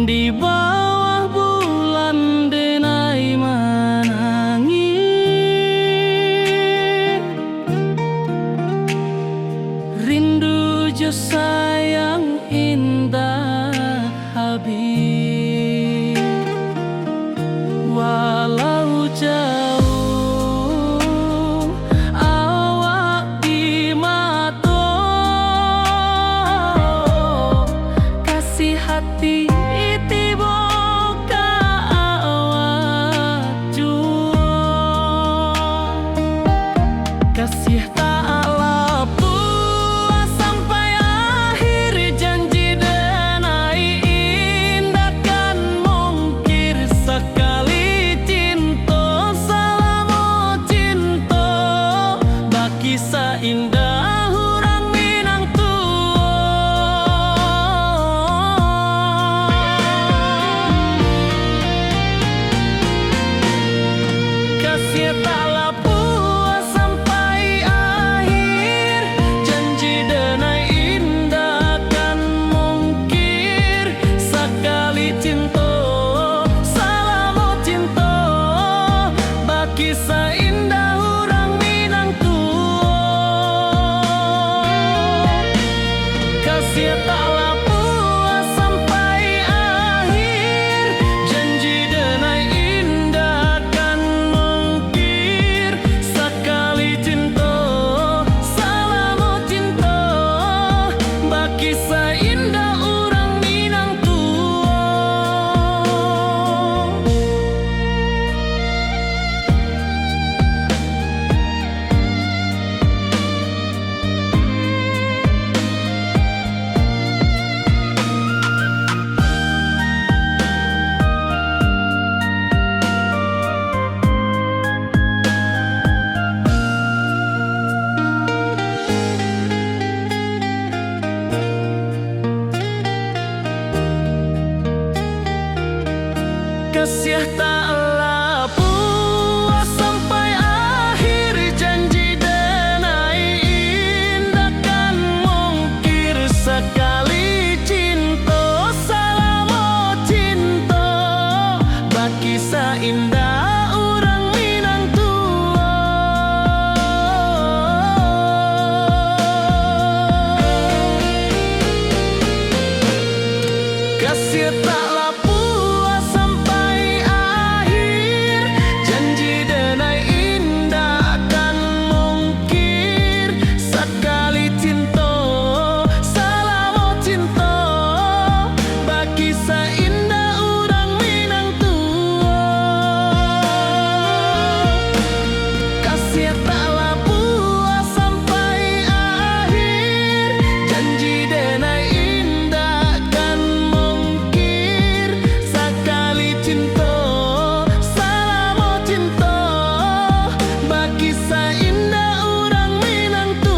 Di bawah bulan denai menangis, rindu jo sayang indah habis. Walau jauh awak di mata, kasih hati kasih tak puas sampai akhir, janji denai indah kan mungkir sekali cinta, selama cinta baki seindah orang Minang tua. Kasih taklah puas sampai akhir, janji denai indah kan mungkir sekali cinta, selama cinta baki seindah orang Minang tua. Kasih taklah puas sampai akhir, janji denai indah kan mungkir sekali cinta, selama cinta baki seindah orang Minang tua. Kasih taklah puas sampai akhir, janji denai indah kan mungkir sekali cinta, selama cinta baki seindah orang Minang tua. Kasih taklah puas sampai akhir, janji denai indah kan mungkir sekali cinta, selama cinta baki seindah orang Minang tua. Kasih taklah puas sampai akhir, janji denai indah kan mungkir sekali cinta, selama cinta baki seindah orang Minang tua.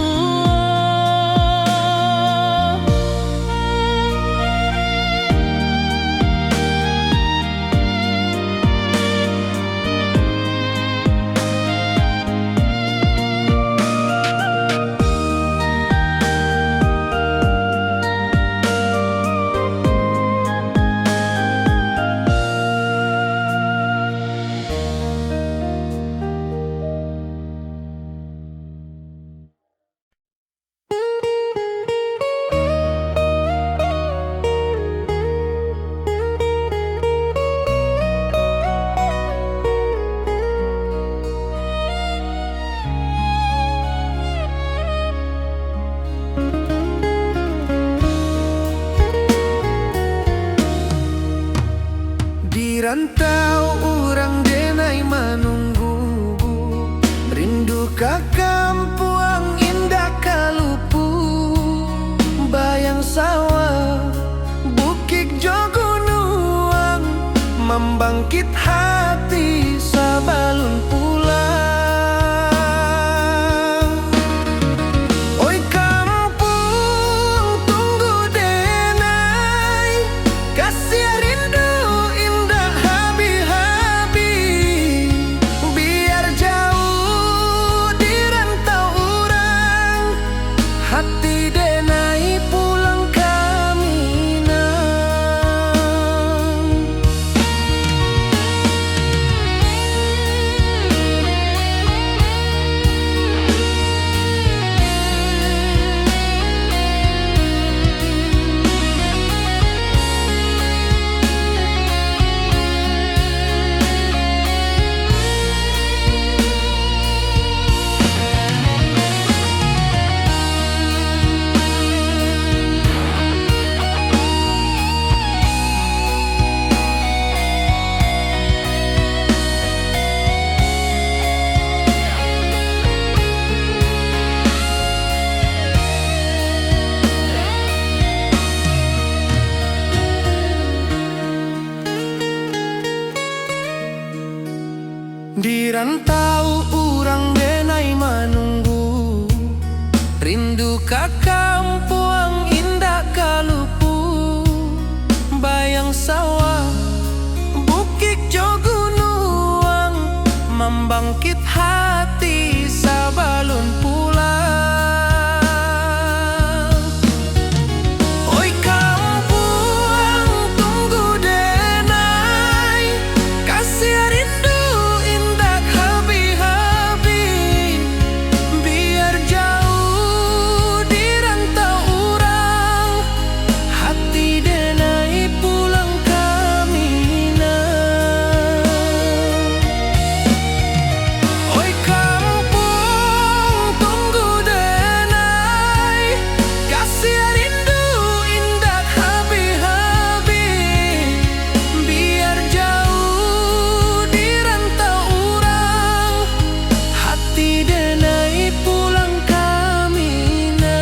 Di rantau orang denai menunggu, rindu ka kampuang indah kalupu, bayang sawah bukit jo gunung membangkit hati sabalun pulang. Oi kampung tunggu denai, kasih rindu indah habi-habi. Biar jauh di rantau orang, hati denai pulang kami nang. Di rantau urang denai manunggu, rindu ka kampung indah kalupu. Bayang sawah bukit jo gunung, membangkit hati sabalun pulang. Oi kampung tunggu denai, kasih rindu indah habi-habi. Biar jauh di rantau urang, hati denai pulang kami nang. Oi kampung tunggu denai, kasih rindu indah habi-habi. Biar jauh di rantau urang, hati denai pulang kami nang.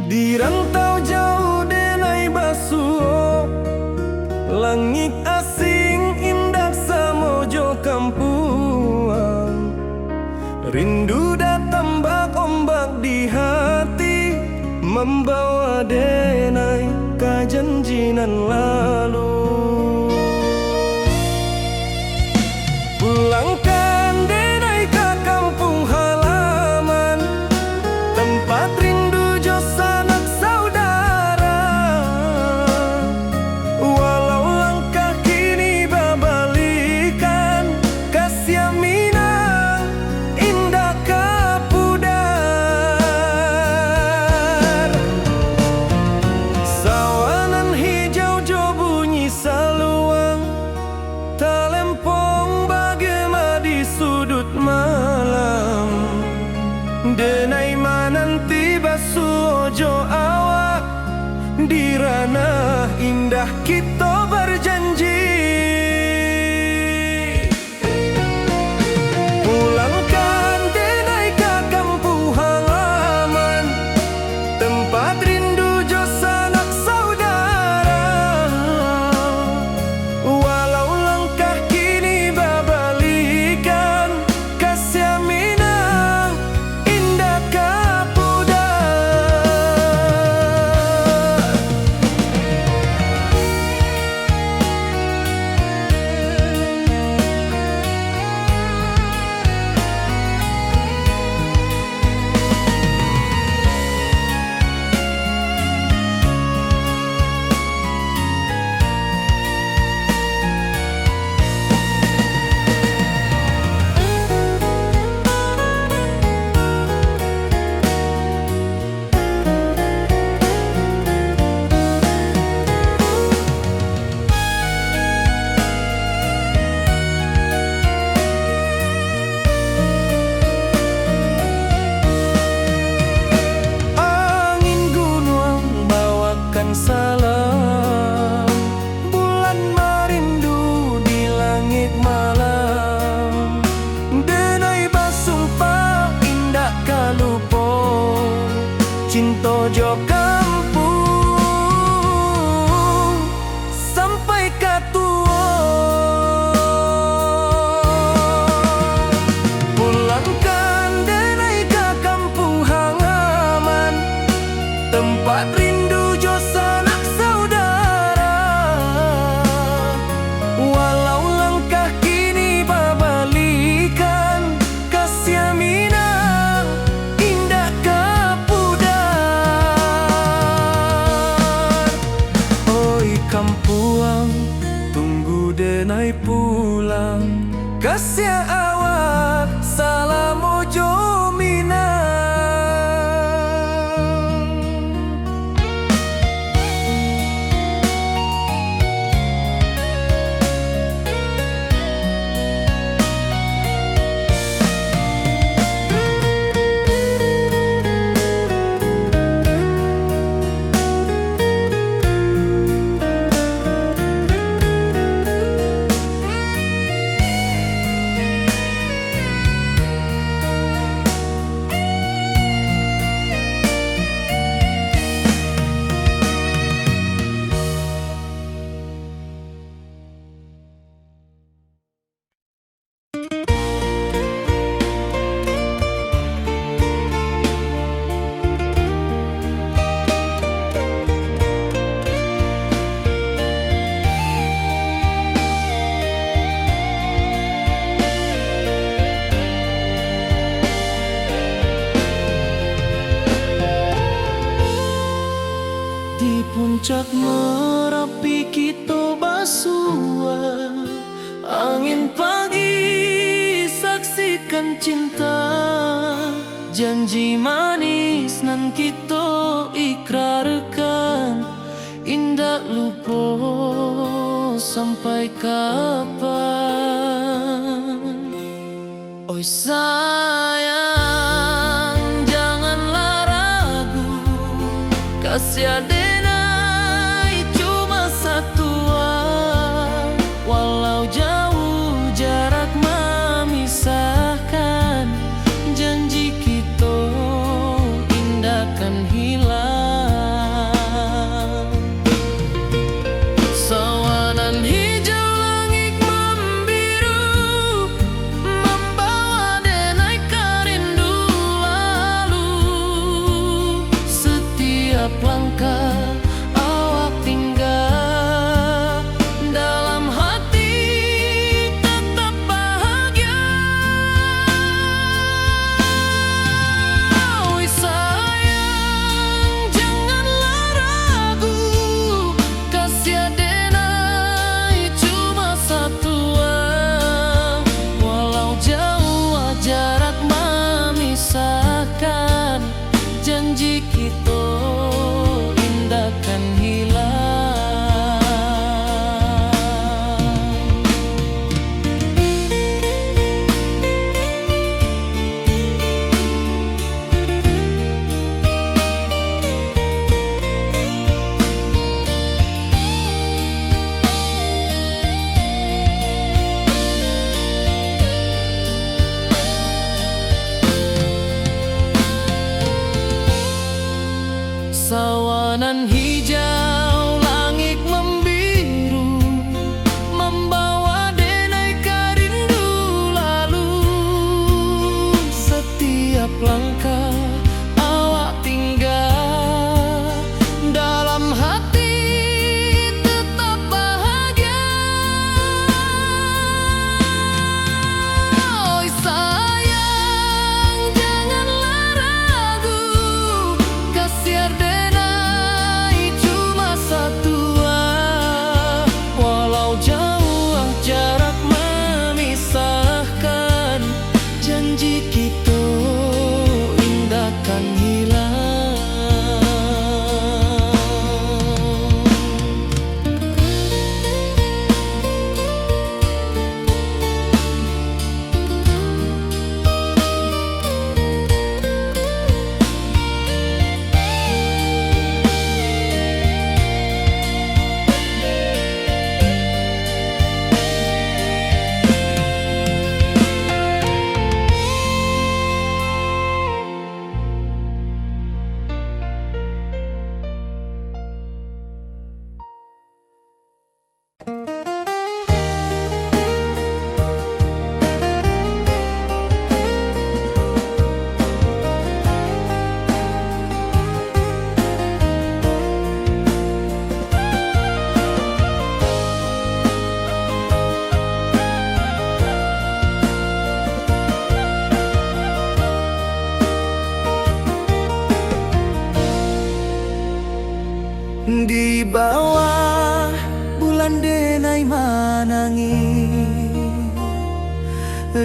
Di rantau jauh denai basuh, langit asing indah samojo kampuang. Rindu datang bak ombak di hati, membawa denai ke janjinan lalu. Pulangkan denai ke kampung halaman, tempat rindu jo sanak saudara. Walau langkah kini babalikan, kasih minang indah kapudar. Sawanan hijau jo bunyi saluang, talempong bagema di sudut malam. Denai mananti basuh jo awak, di ranah indah kita berjanji. Pulangkan denai ke kampung halaman, tempat rindu jo sanak saudara. Walau langkah kini babalikan, kasih minang indah kapudar. kampuang, tunggu denai pulang. Kasih awak salam ojo minang. Di puncak Merapi kita basua, angin pagi saksikan cinta. Janji manis nan kita ikrarkan, indah lupa sampai kapan. Oi sayang, janganlah ragu, kasih denai cuma satu. Walau jauh jarak memisahkan, janji kita indah kan hilang. Sawanan hijau langit membiru, membawa denai kerindu lalu. Setiap langkah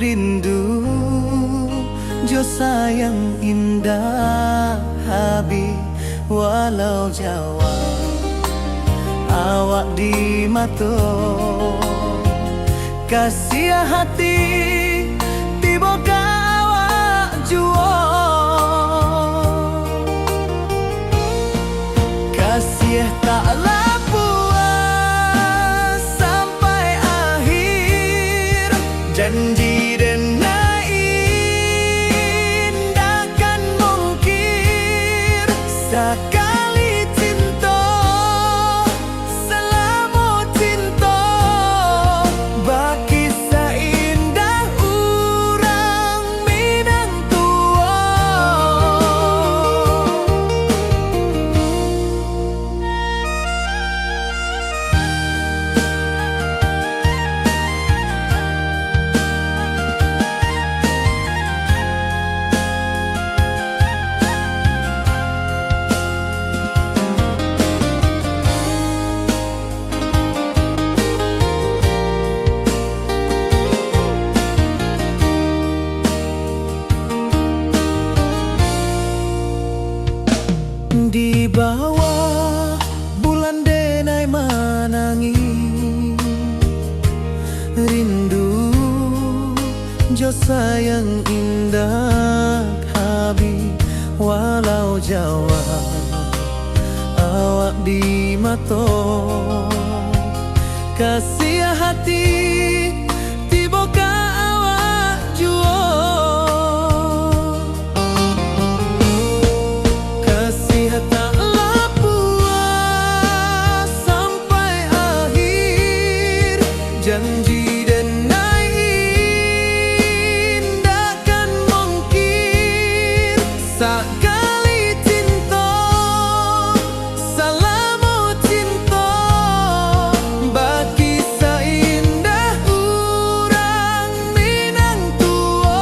rindu jo sayang indah habi walau Jawa awak di mato kasih hati tiba awak juo kasih taklah puas sampai akhir janji dan indahkan mungkir sekali cinta selama cinta baki seindah urang Minang tua. Di bawah bulan denai manangi rindu jo sayang indah habi walau Jawa awak di mato kasih hati tiba ka awak juo taklah puas sampai akhir janji dan indahkan mungkir sekali cinta selama cinta baki seindah urang Minang tua.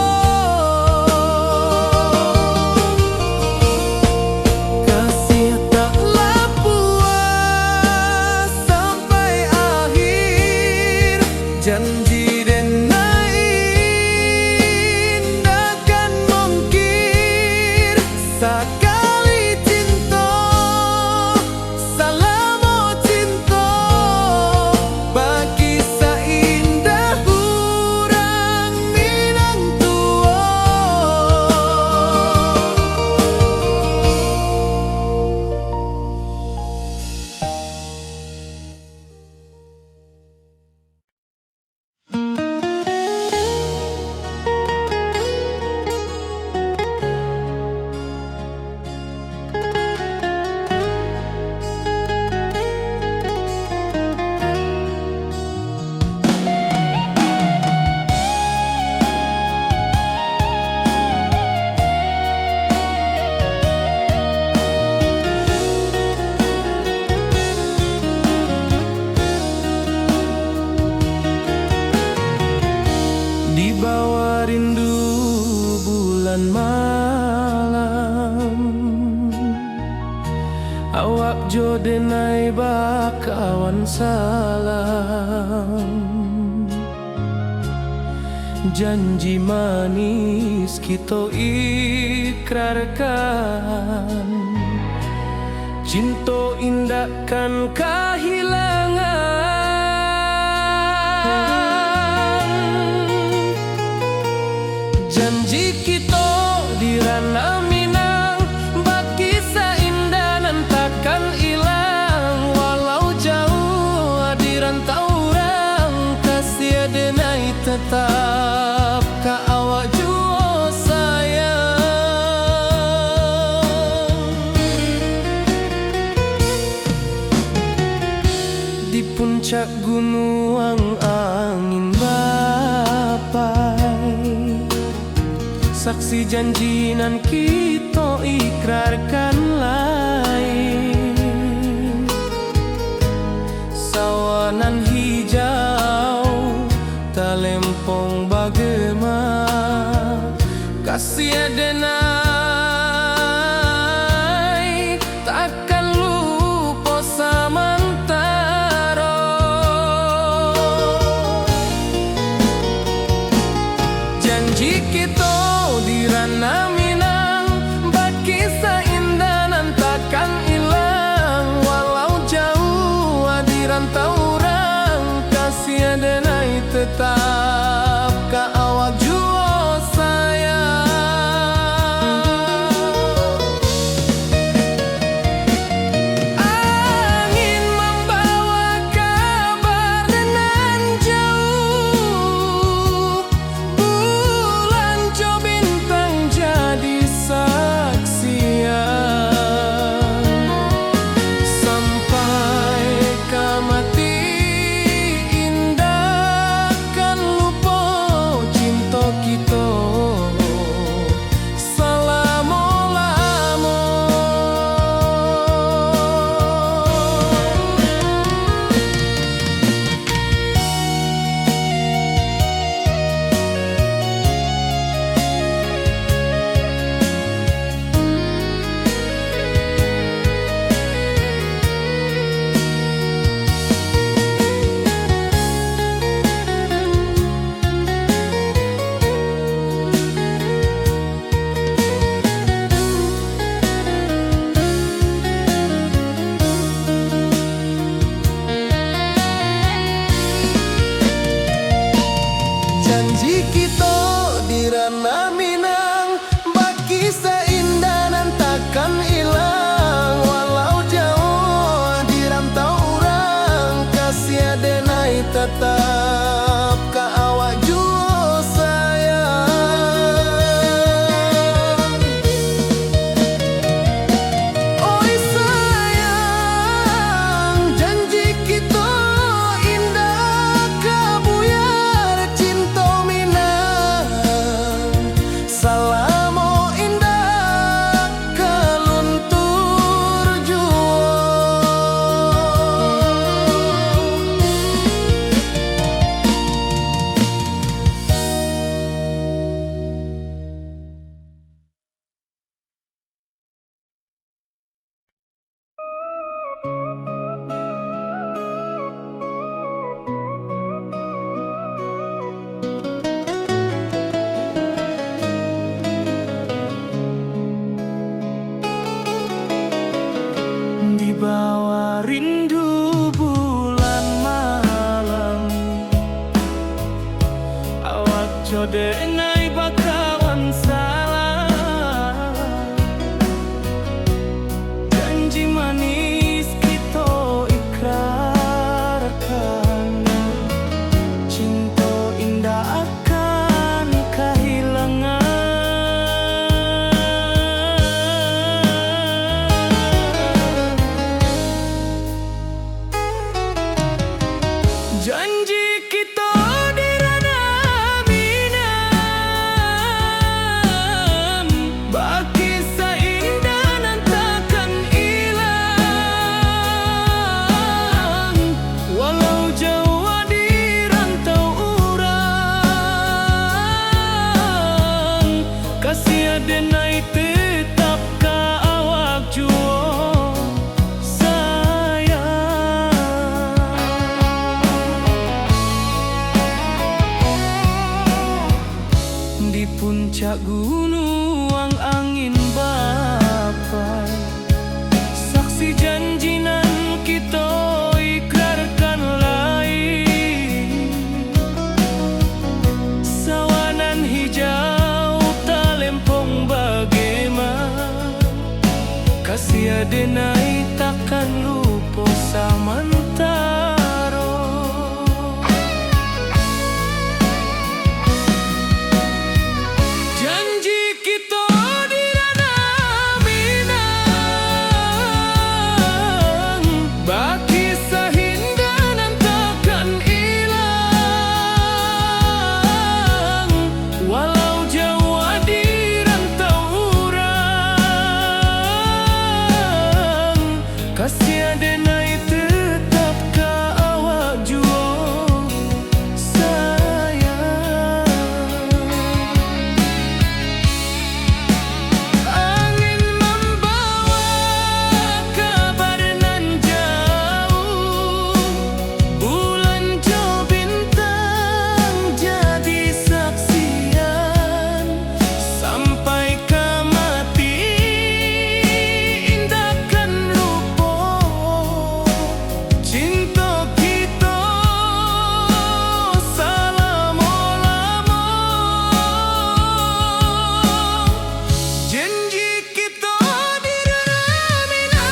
Kasih taklah puas sampai akhir janji dan indahkan mungkir sekali cinta selama cinta baki seindah urang Minang tua. Di bawah rindu bulan malam awak jo denai bakawan salam janji manis kita ikrarkan cinta indahkan kehilangan janji kita di ranah Minang baki seindah nan takkan hilang walau jauh di rantau orang kasih denai tetap ka awak juo sayang di puncak gunung angin bapai saksi janji nan kita ikrarkan lain sawanan hijau talempong bagema kasih denai takkan lupa samantara kita di ranah Minang, baki seindah nan takkan hilang. Walau jauh di rantau orang, kasih denai tetap ka awak jua sayang. Oi sayang, janji kita indah kabuyar cinta Minang. Salamo indah kaluntur jua. Di bawah rindu bulan malam, awak jode nai bakawan salah. Janji manis kita ikrarkan, cinta indah akan kehilangan. Janji kita di ranah Minang, baki seindah nan takkan hilang. Walau jauh di rantau orang, kasih denai tetap ka awak jua sayang. Di puncak gunung angin bapai, saksi janji nan kita ikrarkan lain. Sawanan hijau talempong bagaimana, kasih denai takkan lupa samantara. Janji kita di ranah Minang, baki seindah nan takkan hilang. Walau jauh di rantau orang, kasih denai tetap ka awak jua sayang. Angin membawa kabar nan jauh, bulan jo bintang jadi saksian. Sampai ke mati indahkan lupa, cinta kita selama-lama. Janji kita di ranah Minang,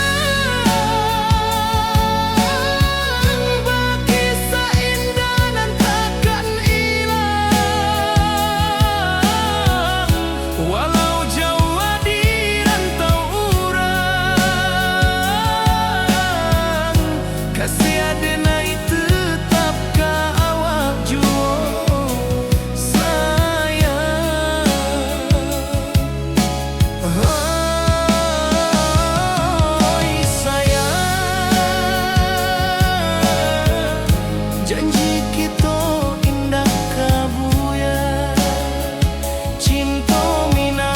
baki seindah nan takkan hilang. Walau jauh di rantau orang, kasih denai tetap ka awak jua sayang. Oi sayang, janji kita indah kabuyar cinta Minang.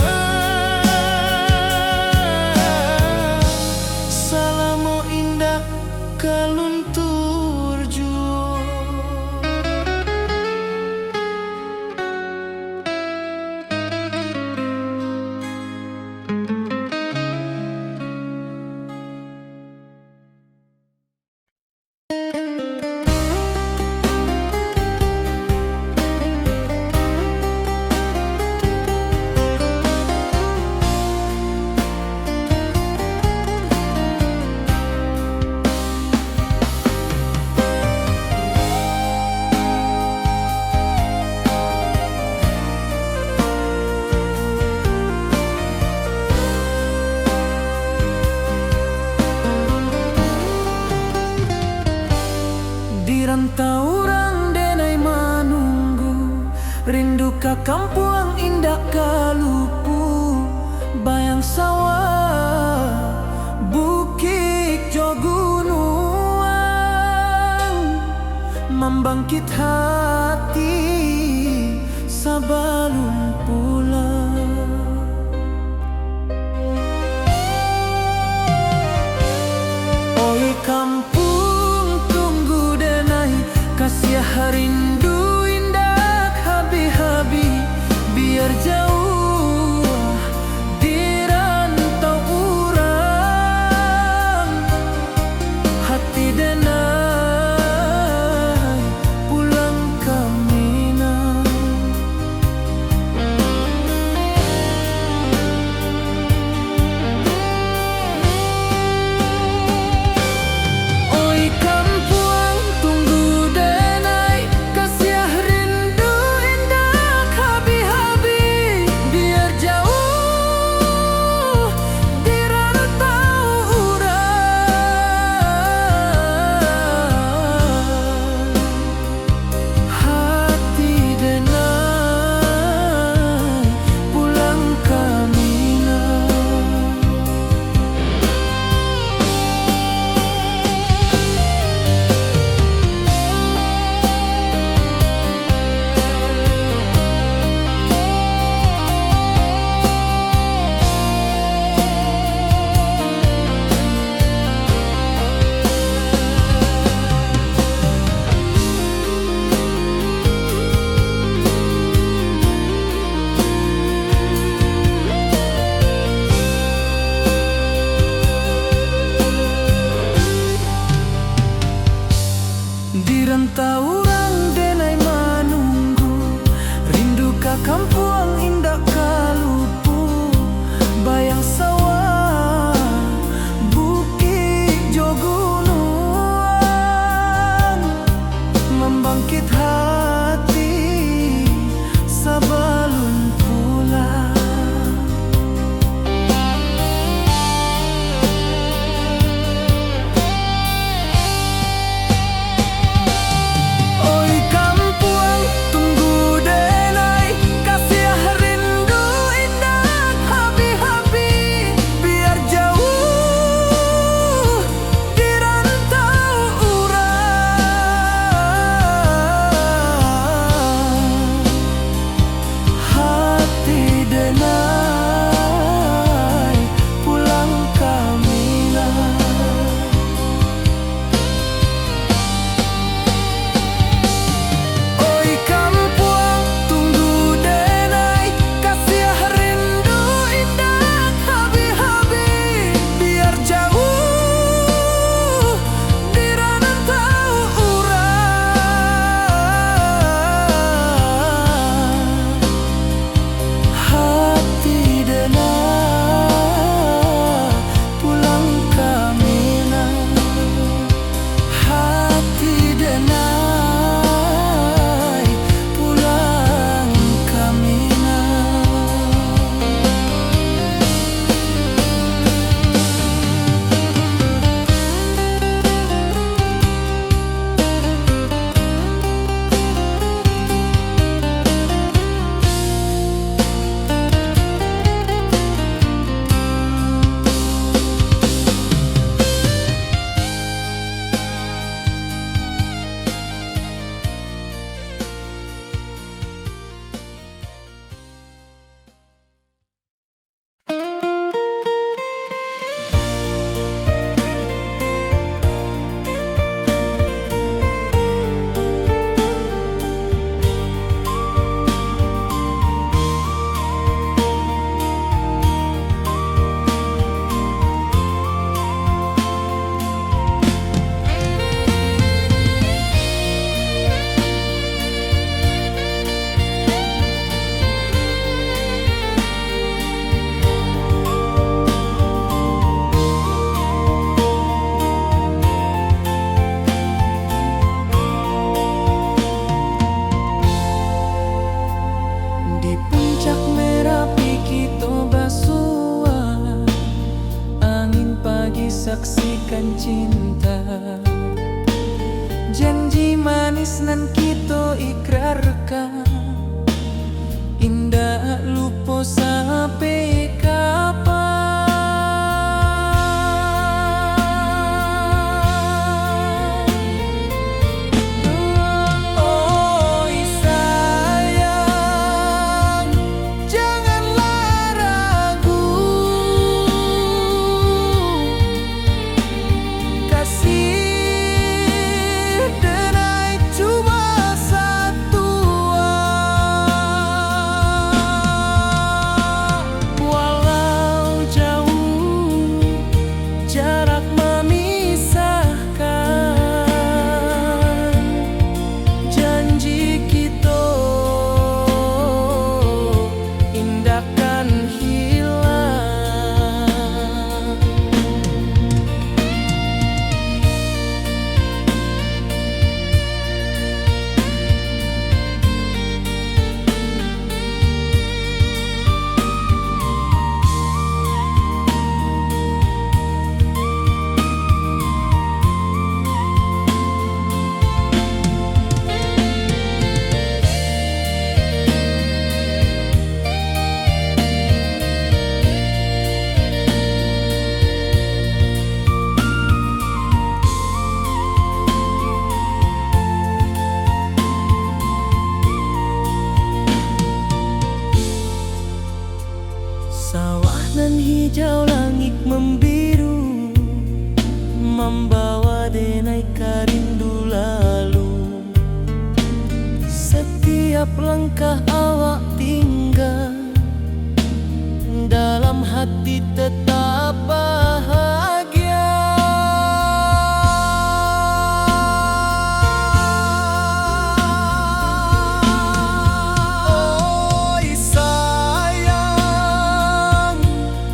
Salamo indah kaluntur jua. Di rantau orang denai manunggu, rindu ka kampung indah kalupu, bayang sawah bukit jo gunung, membangkit hati sabalun pulang. Oi kampung tunggu denai, kasih rindu indah habi-habi, biar jauh di rantau urang, hati denai pulang ke Minang. Oi kampung tunggu denai, kasih rindu indah habi-habi, biar jauh di rantau urang, hati denai pulang ke Minang. Di rantau orang denai manunggu, rindu ka kampung indah kalupu, bayang sawah bukit jo gunung, membangkit hati sabalun pulang. Oi kampung tunggu denai, kasih rindu indah habi-habi, biar jauh di rantau urang, manis nan kita ikrarkan, indah lupa sampai kapan. Oi sayang, janganlah ragu, kasih denai cuma satu. Walau jauh jarak memisahkan, janji kita indahkan hilang. Sawah nan hijau, langit membiru, membawa denai rindu lalu. Setiap langkah awak tinggal, dalam hati tetap bahagia. Oi sayang,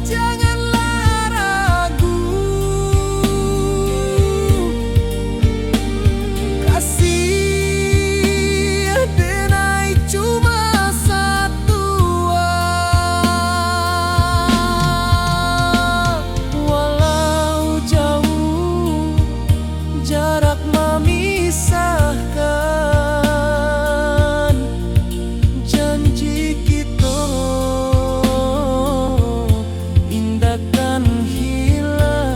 janganlah ragu, kasih denai cuma satu. Walau jauh jarak memisahkan, janji kita indahkan hilang.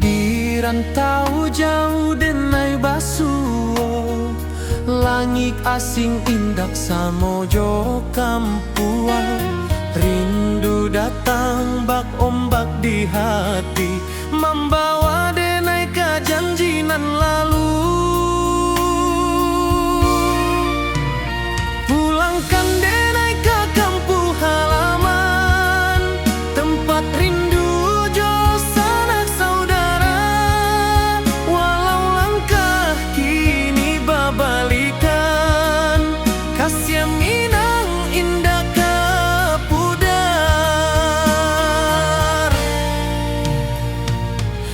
Di rantau jauh denai basuh, langit asing indak samojo kampuan. Rindu datang bak ombak di hati, membawa denai ke janji nan lalu. Pulangkan denai ke kampung halaman, tempat rindu jo sanak saudara. Walau langkah kini babalikan, kasih minang indah ke pudar.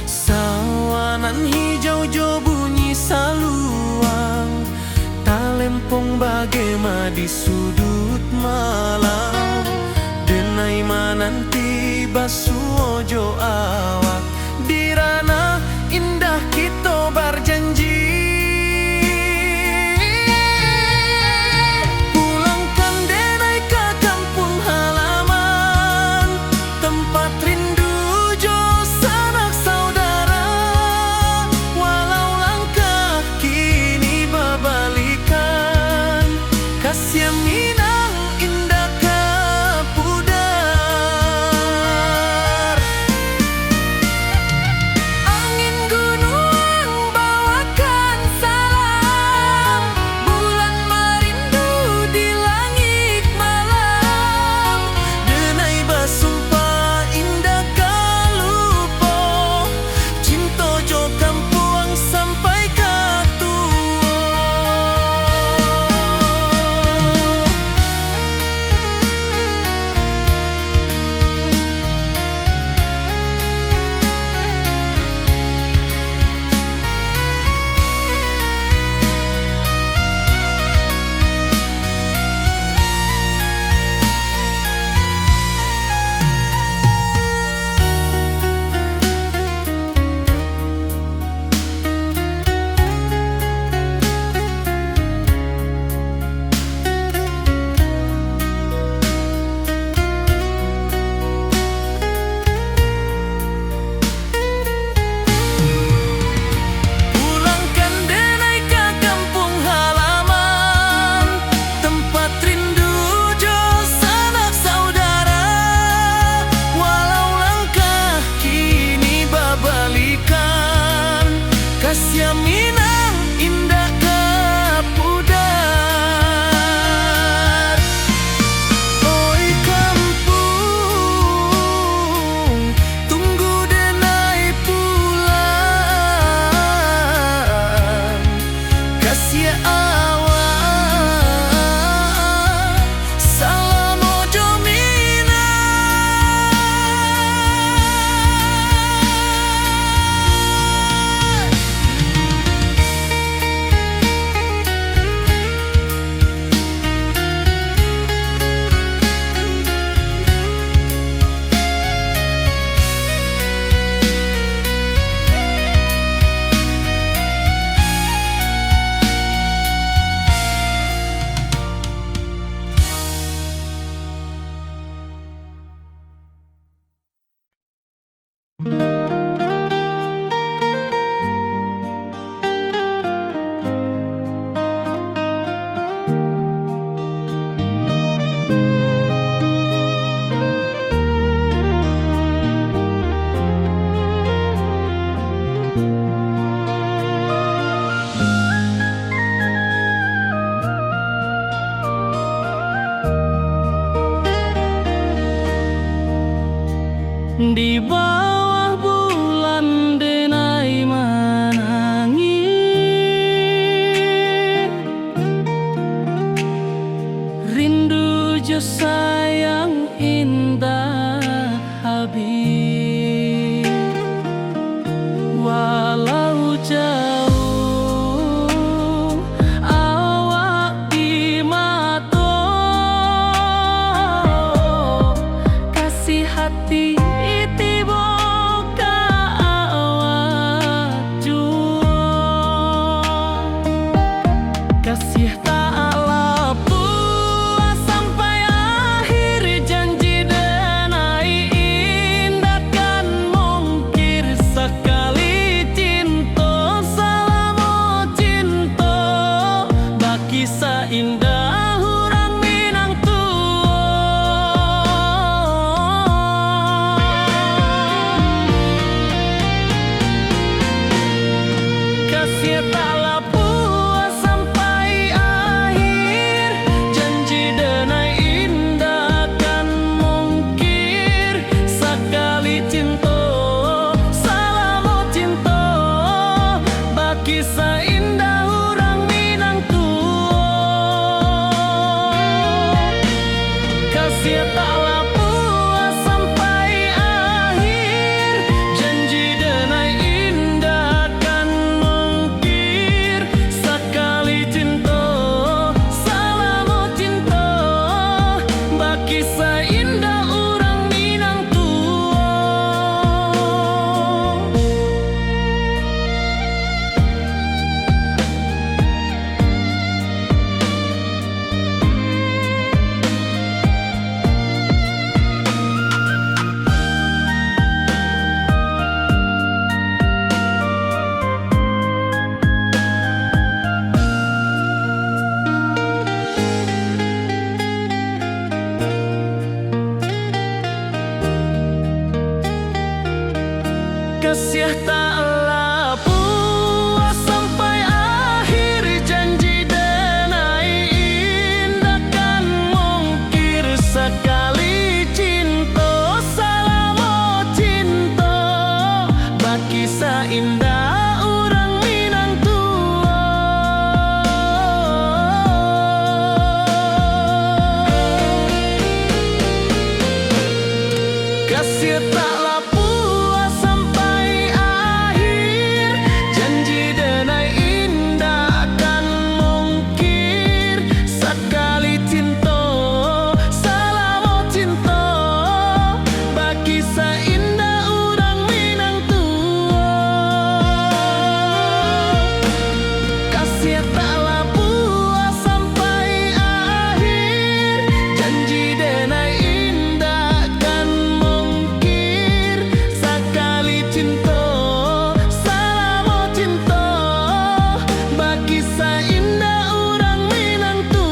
Sawanan hijau jo bunyi saluang, talempong bagema di sudut malam. Denai mananti basuojo awak, di ranah indah kita berjanji. Di bawah bulan denai menangi, rindu jo sayang indah habis. Walau jauh awak di mata, kasih hati tiba ka awak jua. Kasih tak lapuk sampai akhir, janji denai indah kan mungkir. Sekali cinta selama cinta, baki seindah orang Minang tua. Kasih tak lapuk sampai akhir, janji denai indah kan mungkir. Sekali cinta selama cinta, baki seindah orang Minang tua. Kasih tak lapuk sampai akhir, janji denai indah kan mungkir. Sekali cinta selama cinta, baki seindah orang Minang tua. Kasih tak lapuk sampai akhir, janji denai indah kan mungkir. Sekali cinta selama cinta, baki seindah orang Minang tua. Kasih tak lapuk sampai akhir, janji denai indah kan mungkir. Sekali cinta selama cinta, baki seindah orang Minang tua. Kasih tak lapuk sampai akhir, janji denai indah kan mungkir. Sekali cinta selama cinta, baki seindah orang Minang tua.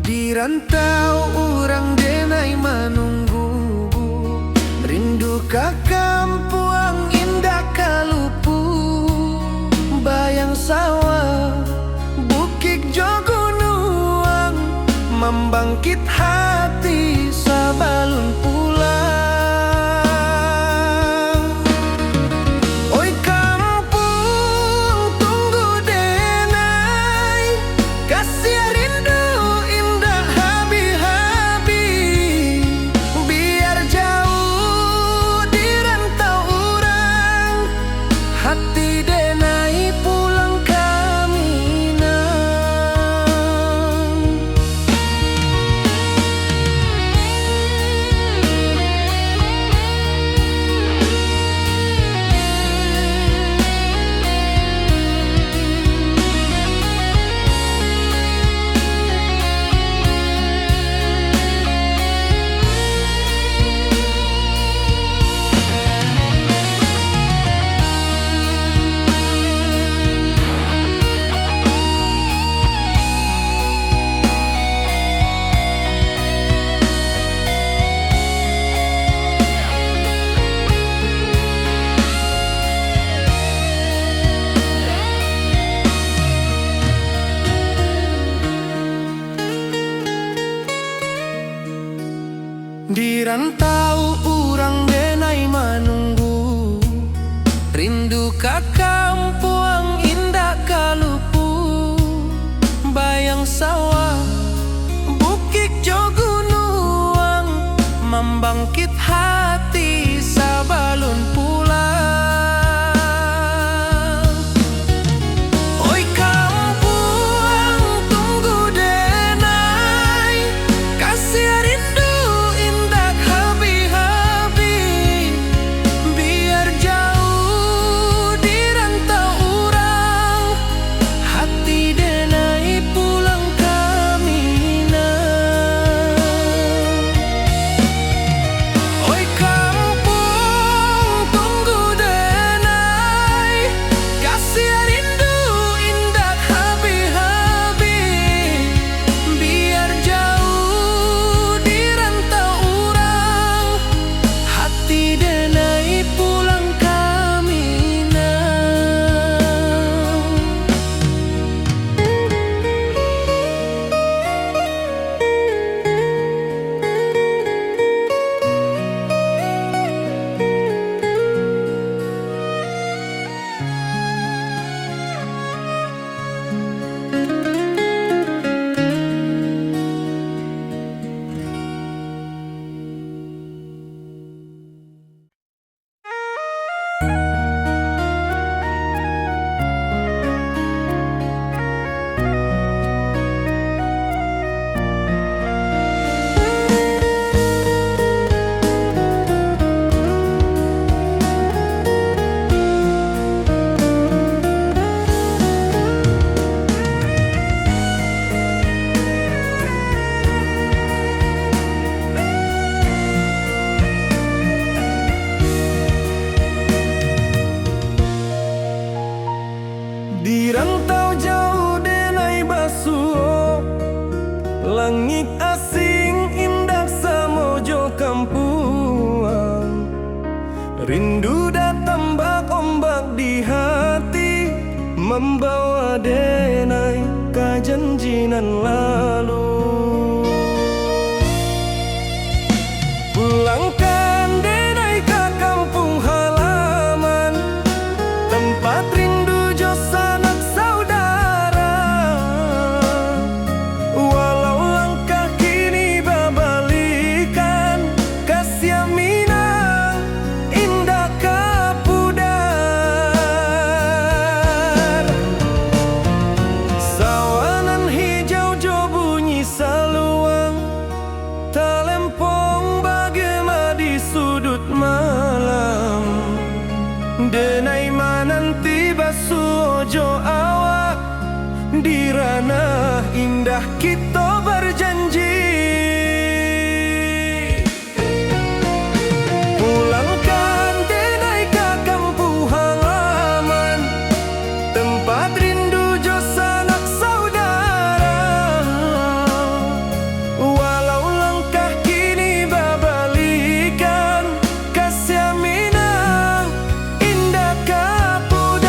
Di rantau orang denai menunggu, rindu ka kampung indah kalupu. Bayang sawah, bukit jo gunung, membangkit hati sabalun pulang. Oi kampung tunggu denai, kasih rindu indah habi-habi. Biar jauh di rantau orang, hati denai pulang ke Minang. rantau urang denai manunggu, rindu ka kampung indah kalupu, bayang sawah bukit jo gunung, membangkit hati sabalun pulang. Oi kampung tunggu denai, kasih rindu indah habi-habi, biar jauh di rantau urang, hati denai pulang ke Minang. Oi kampung tunggu denai, kasih rindu indah habi-habi, biar jauh di rantau urang, hati denai pulang ke Minang. Di rantau jauh denai basuh, langit asing indah samojo kampuang, rindu datang bak ombak di hati, membawa denai ke janjinan lalu. Pulangkan denai ke kampung halaman, tempat rindu jo sanak saudara. Walau langkah kini babalikan, kasih Minang indah kapudar. Sawanan hijau jo bunyi saluang, talempong bagema di sudut malam. Denai mananti basuh jo awak, di ranah indah kita berjanji. Pulangkan denai ke kampung halaman, tempat rindu jo sanak saudara. Walau langkah kini babalikan, kasih Minang indah kapudar.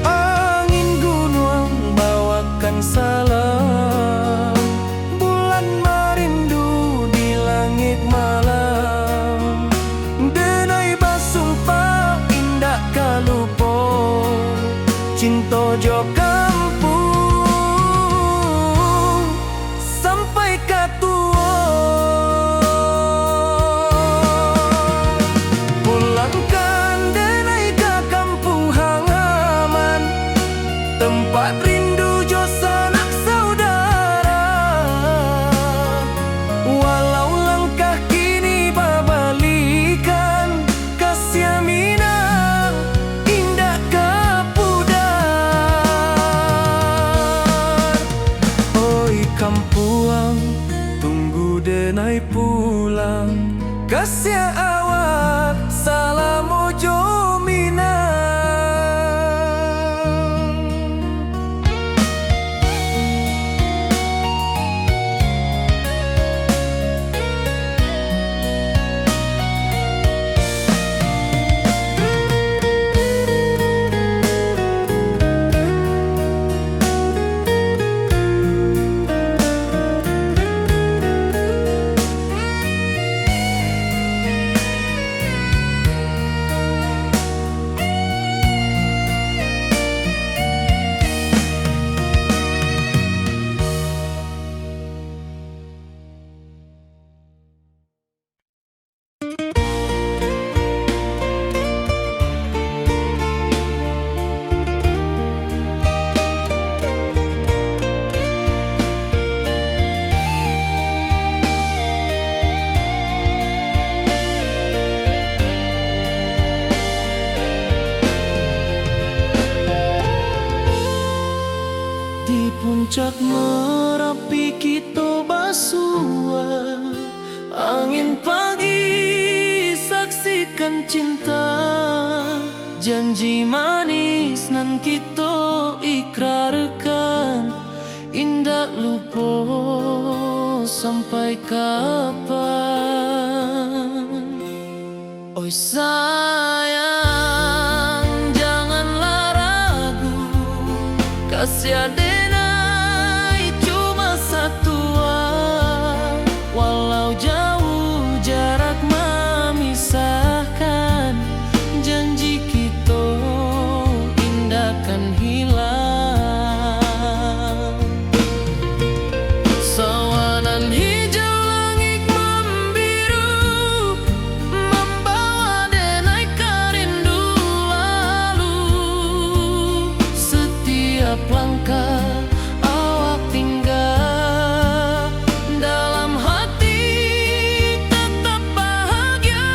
Angin gunung bawakan salam, bulan merindu di langit malam. Denai basumpah indah kalupo, cinta jo kampung sampai katua. Pulangkan denai ke kampung halaman, tempat rindu jo sanak saudara. Walau langkah kini babalikan, kasih awak salam ojo minang. Di puncak Merapi kita basua, angin pagi saksikan cinta, janji manis nan kita ikrarkan, indah lupa sampai kapan. Oi sayang, janganlah ragu, kasih adenai cuma satu, walau jauh jarak memisahkan, janji kita indah kan hilang. Sawanan hijau langit membiru, membawa denai kerindu lalu. Setiap langkah awak tinggal, dalam hati tetap bahagia.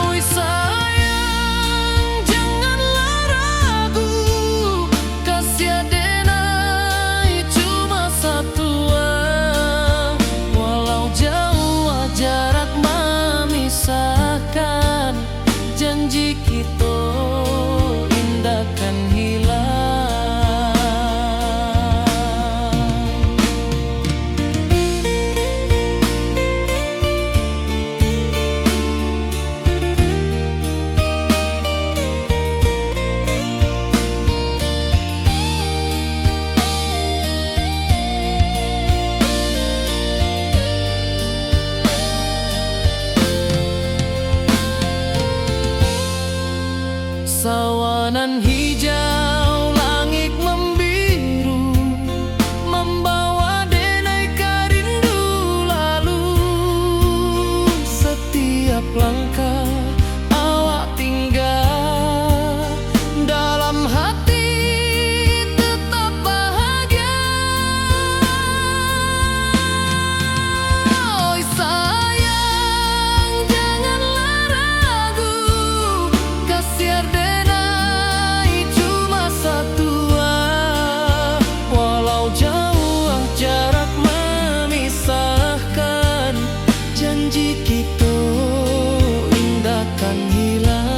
Oi sayang, janganlah ragu, kasih adenai cuma satu, walau jauh jarak memisahkan, janji kita indah kan hilang. Sawanan hijau langit membiru, membawa denai kerindu lalu. Setiap langkah awak tinggal, dalam hati tetap bahagia. Oi sayang, janganlah ragu, kasih adenai cuma satu, walau jauh jarak memisahkan, janji kita indah kan hilang.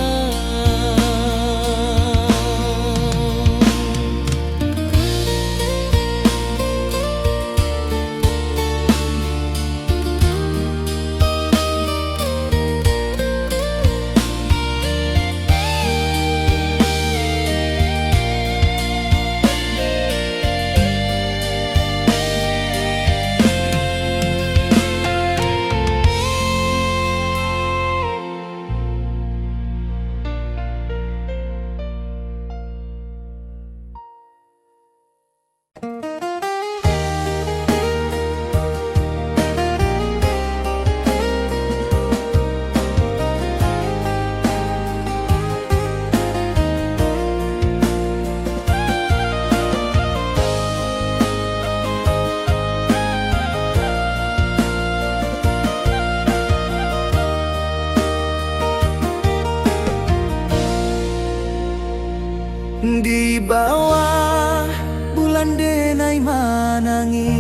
Di bawah bulan denai manangi,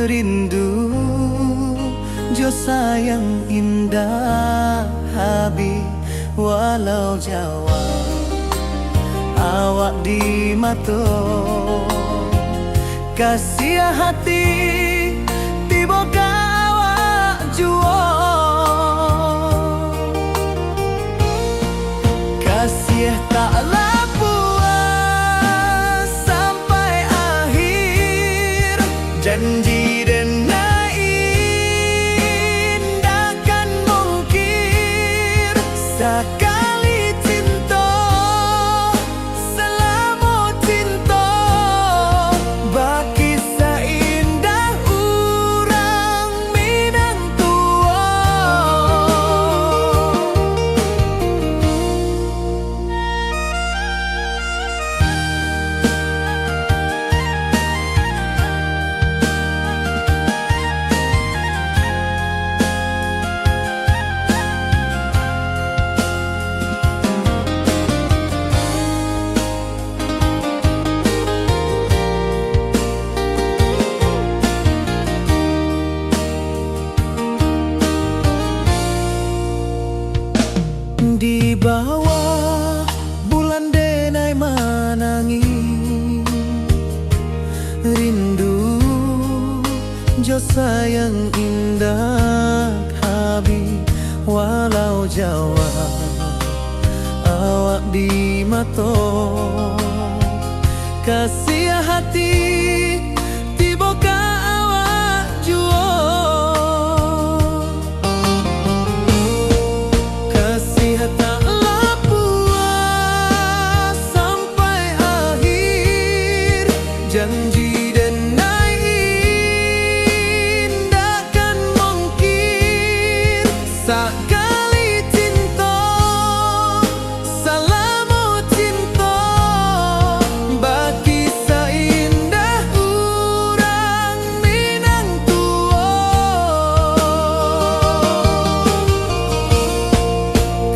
rindu jo sayang indah habis walau Jawa awak di mato kasih hati tiba ka awak juo kasih taklah puas sampai akhir janji dan indahkan mungkir sekali cinta selama cinta baki seindah urang Minang tua. Di bawah bulan denai manangi rindu jo sayang indah habis walau Jawa awak di mato kasih hati tiba ka awak juo kasih taklah puas sampai akhir janji dan indahkan mungkir sekali cinta selama cinta baki seindah urang Minang tua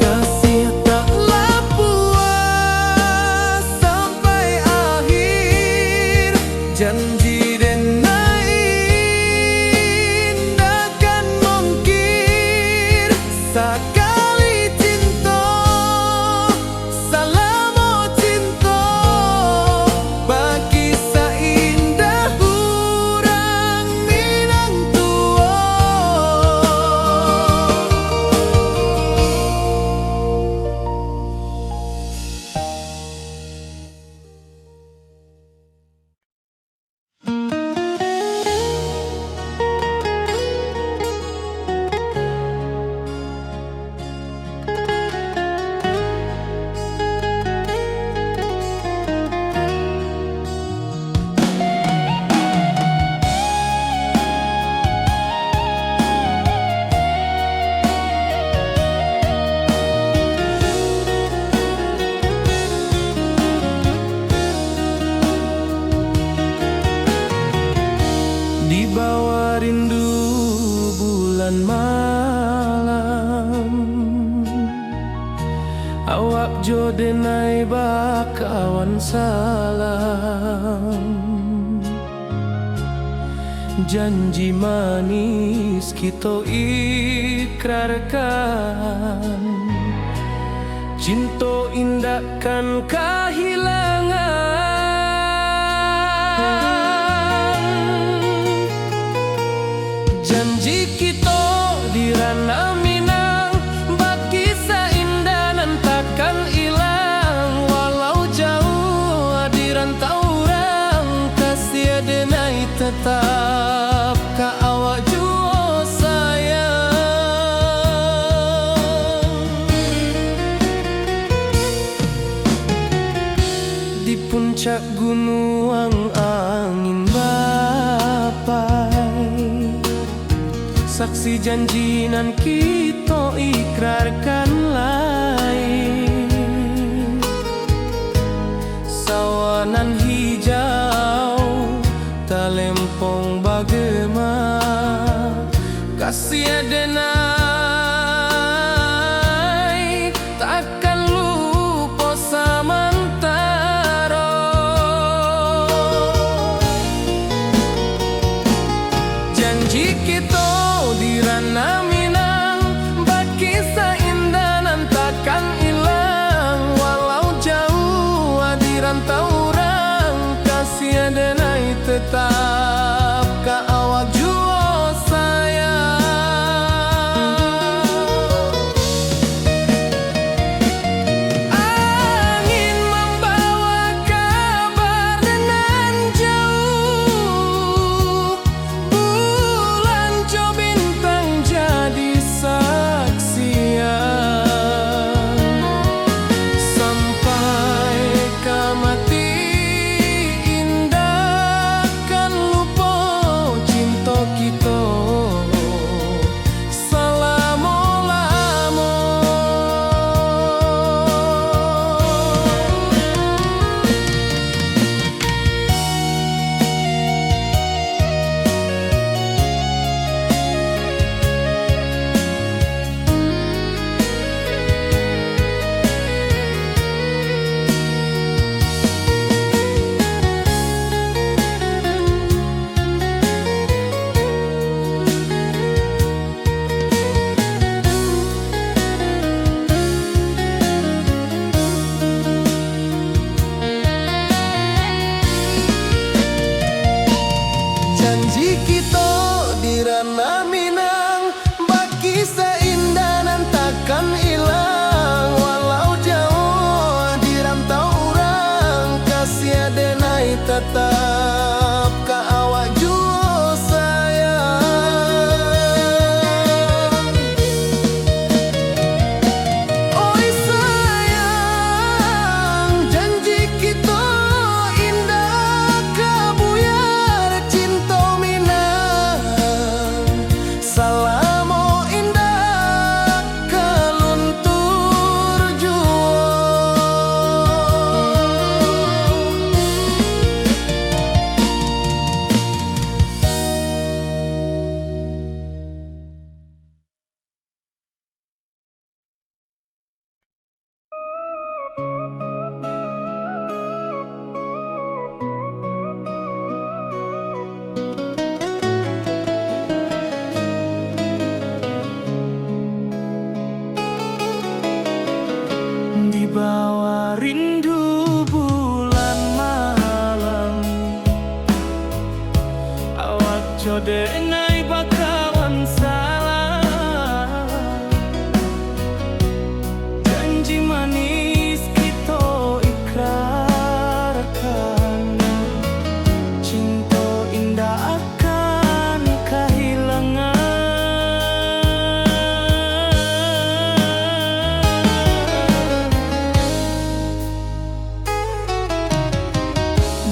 kasih taklah puas sampai akhir janji dan indahkan mungkir sekali cinta selama cinta baki seindah urang Minang tua. Di bawah rindu bulan malam awak jo denai bakawan salam janji manis kita ikrarkan cinta indahkan kehilangan janji kita di ranah Minang baki seindah nan takkan hilang walau jauh di rantau orang kasih denai tetap ka awak juo sayang di puncak gunung angin bapai saksi janji nan kita ikrarkan lain sawanan hijau talempong bagema kasih denai takkan lupa samantara wibawa rindu bulan malam. Awak jode ngai bakawan salah, janji manis kita ikrarkan, cinta indah akan kehilangan.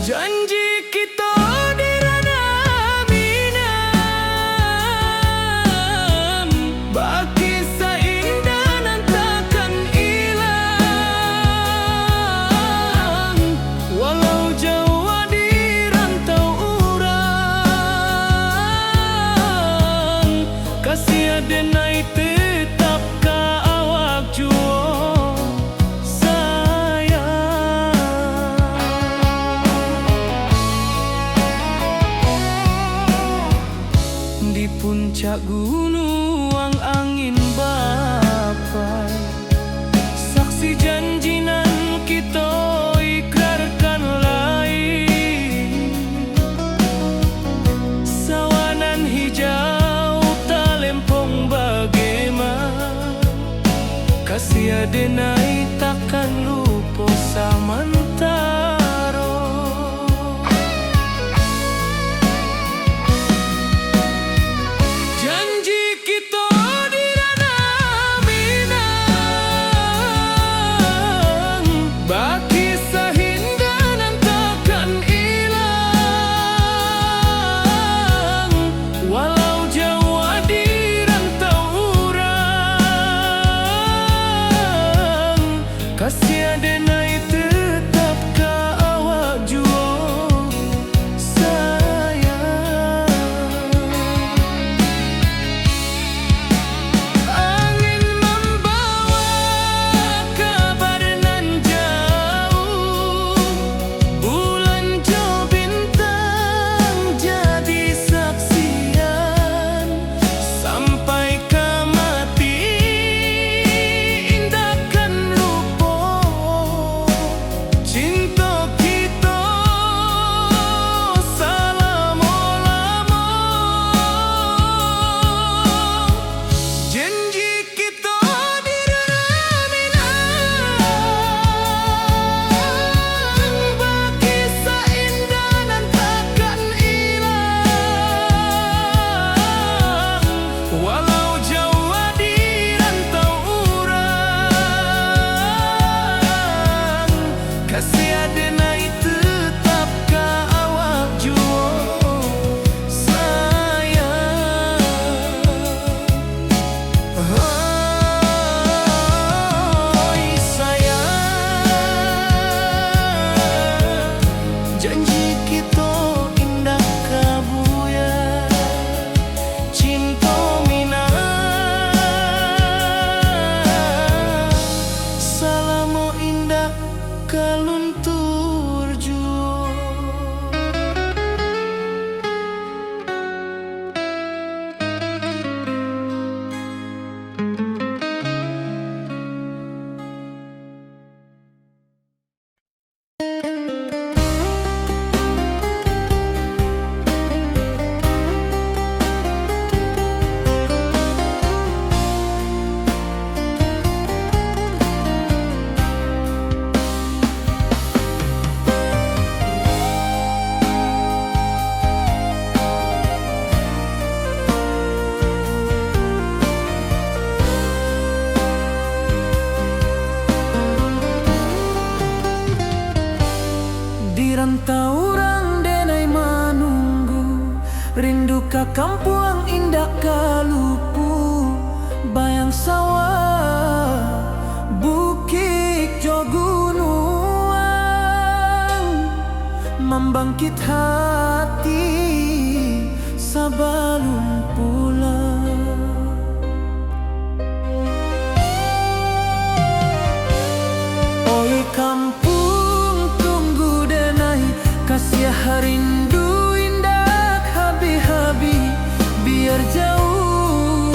Janji kita di ranah minam, baki seindah nan takkan hilang. Walau jauh di rantau urang, kasih adenai tetap ka awak juo di puncak gunung angin bapai, saksi janji nan kita ikrarkan lain. Sawanan hijau talempong bagaimana, kasih adenai takkan lupa samantara. Janji kita di ranah minang, baki sahinda nan takkan hilang. Walau jauh di rantau urang, kasih adenai tetap ka awak juo sayang. Angin membawa kabar nan jauh, bulan jo bintang jadi saksian. Sampai ke mati indahkan lupa, cinta kita selama-lama. Janji kita di ranah minang, baki seindah nan takkan hilang. Walau jauh di rantau urang, kasih adenai tetap ka awak juo sayang. Oi sayang, janji kita indah kabuya, cinta minang, salamo indah kaluntur juo. Di rantau urang denai manunggu, rindu ka kampung indah kalupu. Bayang sawah, bukit jo gunung, membangkit hati sabalun pulang. Oi kampung tunggu denai, kasih rindu indah habi-habi, biar jauh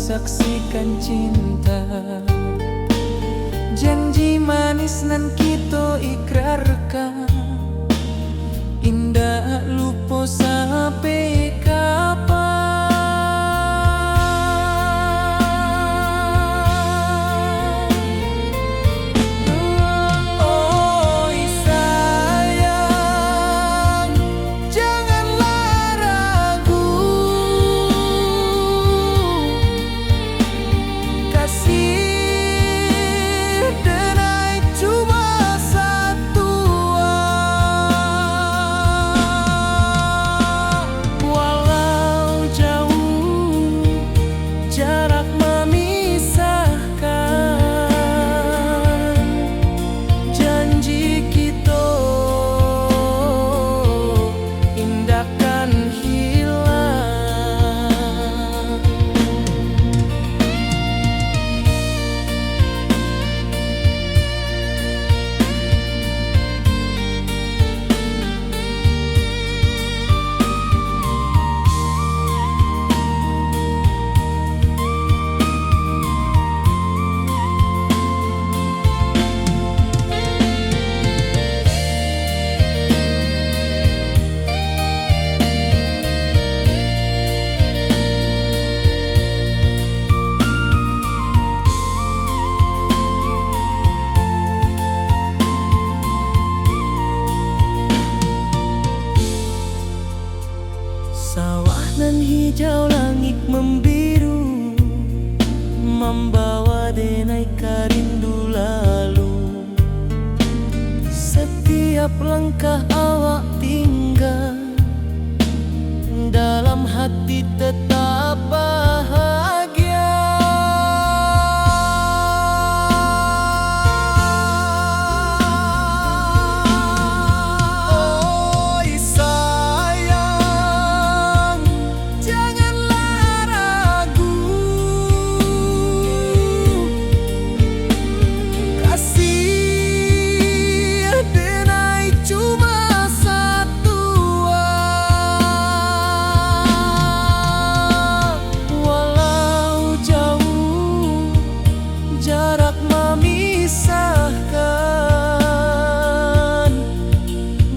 saksikan cinta. Janji manis nan kita ikrarkan, indah lupa sampai kapan. Oi sayang, janganlah ragu, kasih denai cuma satu. Walau jauh jarak memisahkan, janji kita indahkan hilang. Sawah nan hijau, langit membiru, membawa denai rindu lalu. Setiap langkah awak tinggal, dalam hati tetap bahagia. Oi sayang, janganlah ragu, kasih denai cuma satu. Walau jauh jarak memisahkan,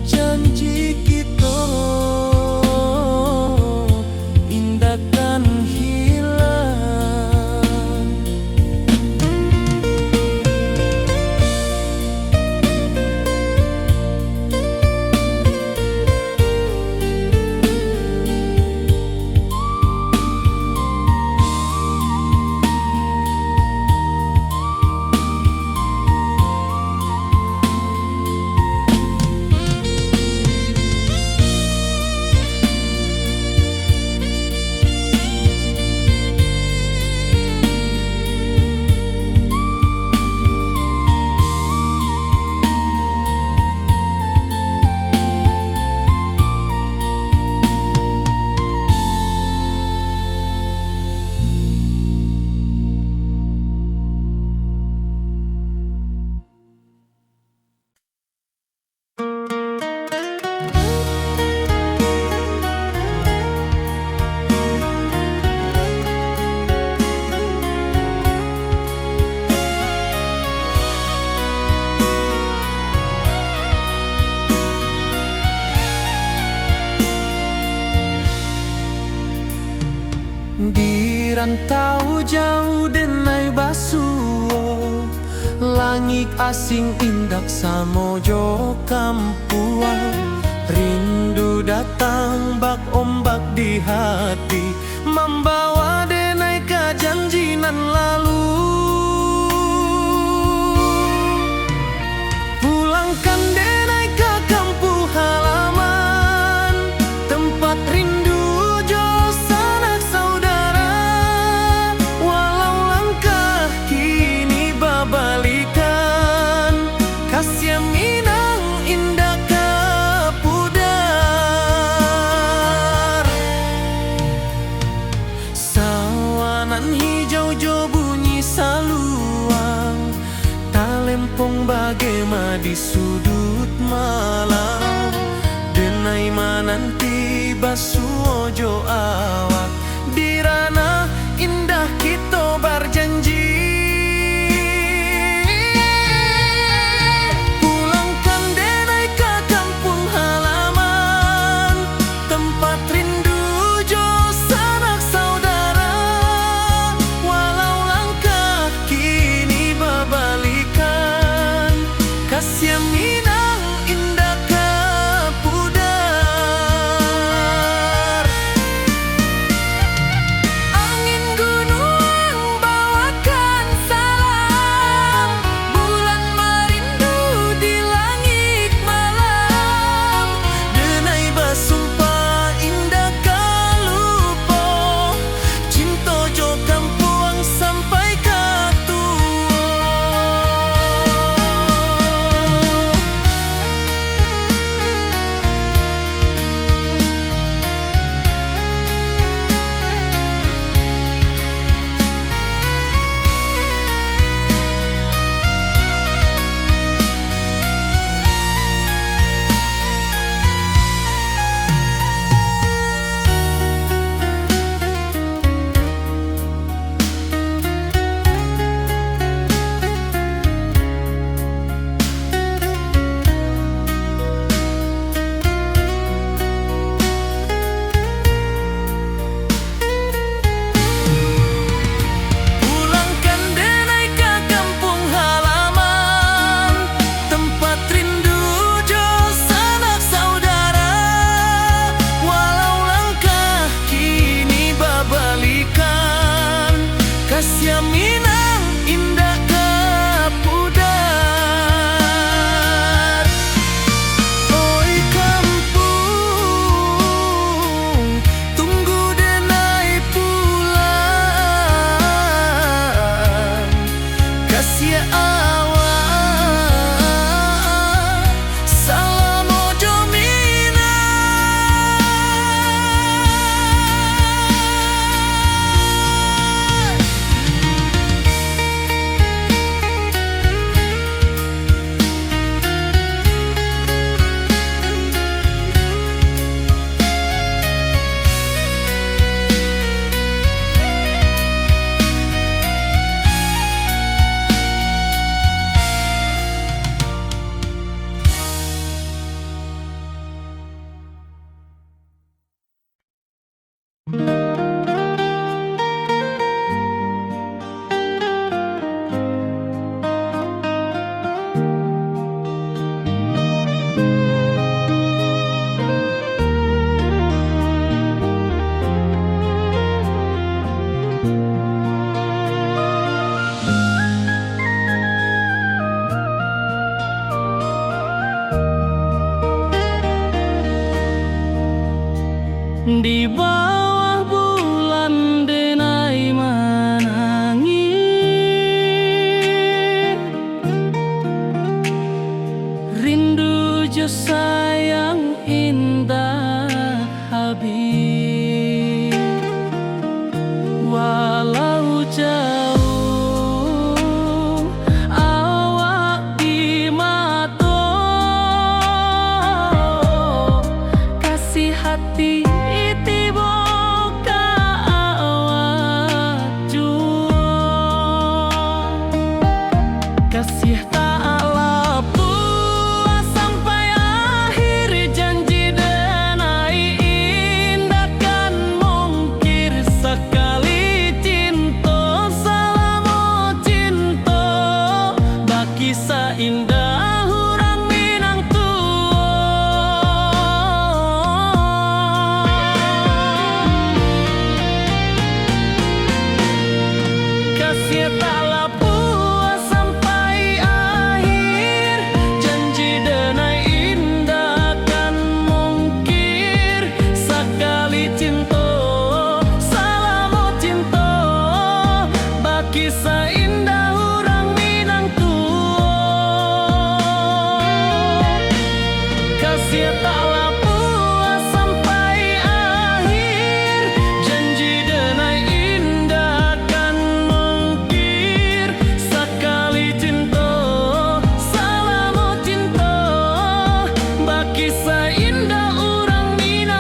janji kita indahkan hilang. Di rantau jauh denai basuh, langit asing indak samojo kampuan. Rindu datang bak ombak di hati, membawa denai ke janji nan lalu. Pulangkan denai ke kampung halaman, tempat rindu jo sanak saudara. Walau langkah kini babalikan, kasih minang indah ke pudar. Sawanan hijau jo bunyi saluang, talempong bagema di sudut malam. Denai mananti basuh ojo awak, di ranah indah kita jauh awak di mata, kasih hati tiba ka awak jua, kasih tak puas sampai akhir janji denai indah kan mungkir sekali cinta selama cinta baki seindah hurang Minang kasih taklah puas sampai akhir janji denai indah kan mungkir sekali cinta selama cinta baki seindah hurang Minang kasih taklah puas sampai akhir janji denai indah kan mungkir sekali cinta selama cinta baki seindah urang Minang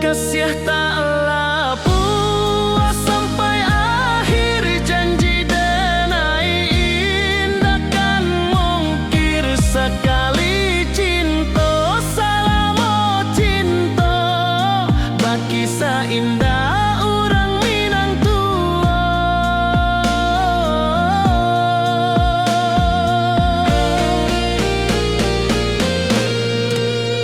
kasih taklah puas sampai akhir janji denai indah kan mungkir sekali cinta selama cinta baki seindah urang Minang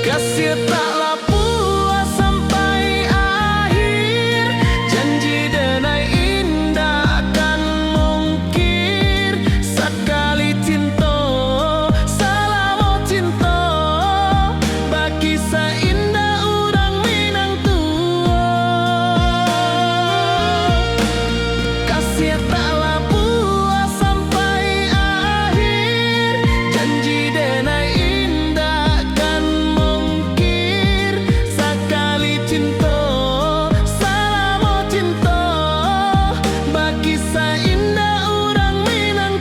kasih taklah puas sampai akhir janji denai indah kan mungkir sekali cinta selama cinta baki seindah urang Minang kasih taklah puas sampai akhir janji denai indah kan mungkir sekali cinta selama cinta baki seindah urang Minang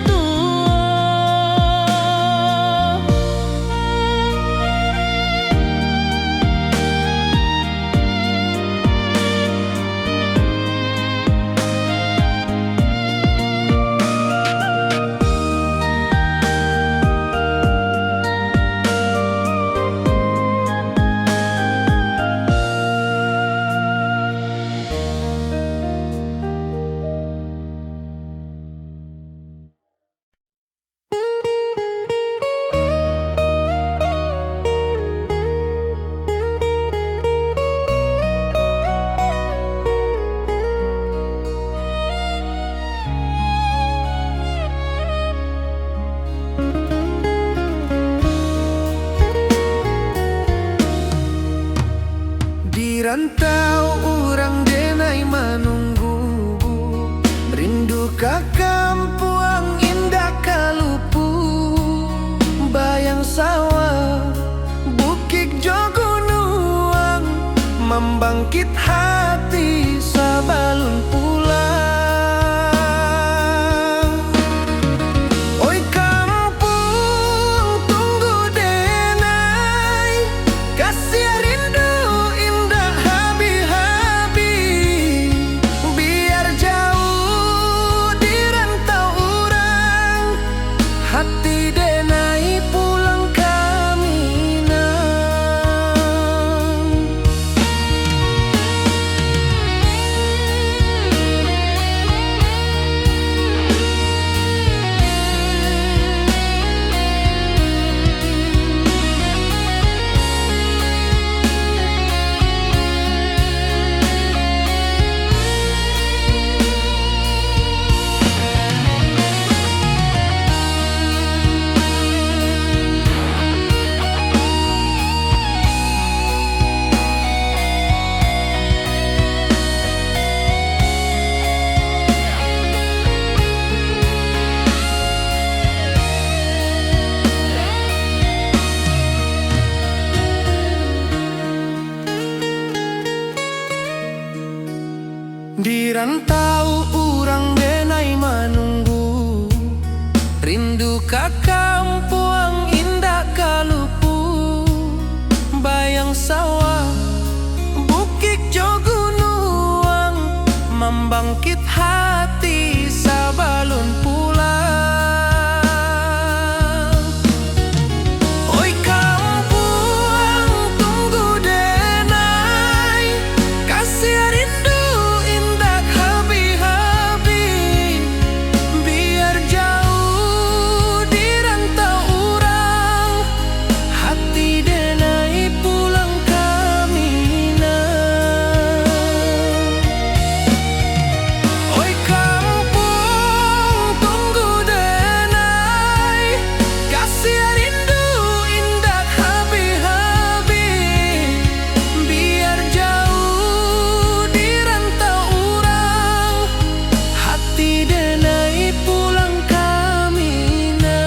Di rantau urang denai menunggu, rindu ka kampuang indah kalupu, bayang sawah bukit jogunuang membangkit hati sabalun pulang. Oi kampung tunggu denai kasih rindu indah habi-habi biar jauh di Di rantau urang denai manunggu, rindu ka kampung indah kalupu. Bayang sawah, bukit jo gunung, membangkit hati sabalun pulang. Oi kampung tunggu denai, kasih rindu indah habi-habi. Biar jauh di rantau urang, hati denai pulang kami nah. Oi kampung tunggu denai, kasih rindu indah habi-habi. Biar jauh di rantau urang, hati denai pulang kami nah.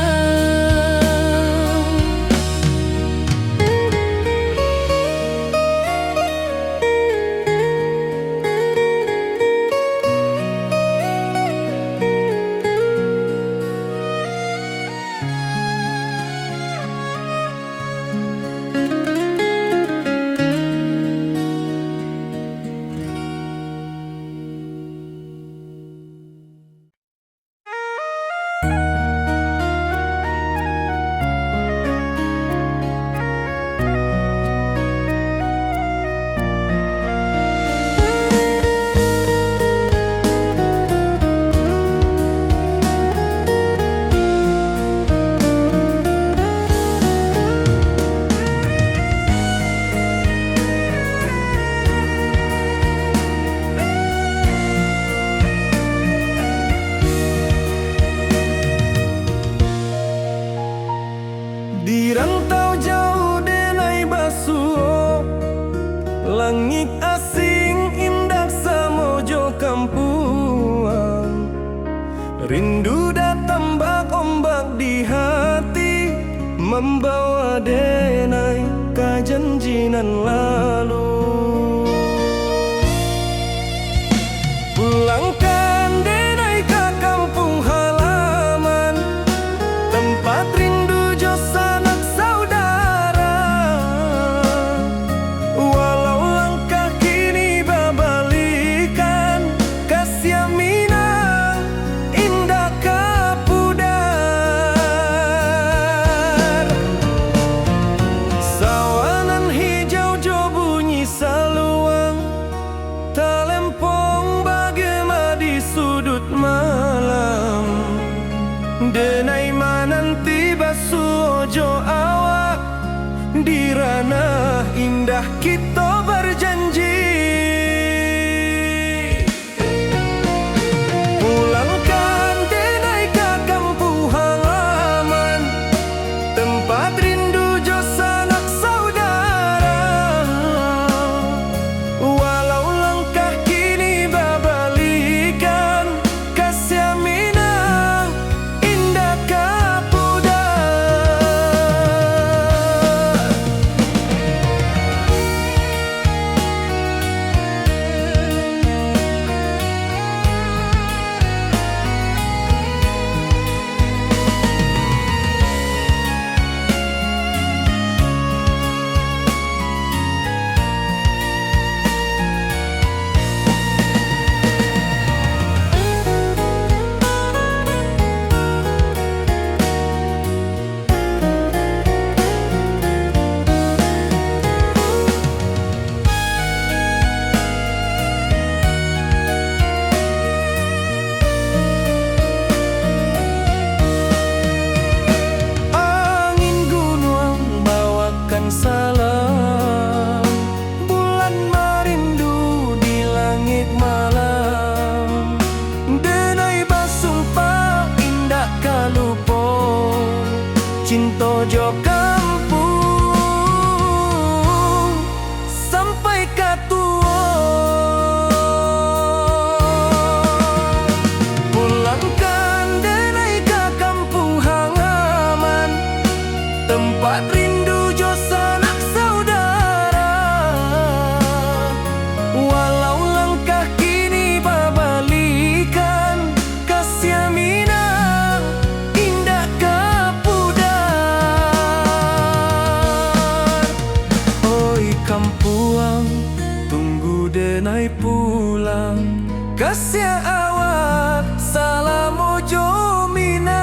Di rantau jauh denai basuh, langit asing indah samojo kampuang. Rindu datang bak ombak di hati, membawa denai ke janjinan lalu. Pulangkan denai ke kampung halaman, tempat rindu jo sanak saudara. Walau langkah kini babalikan, kasih minang indah kapudar. Sawanan hijau jo hilang. Kasih awak salam ojo minang.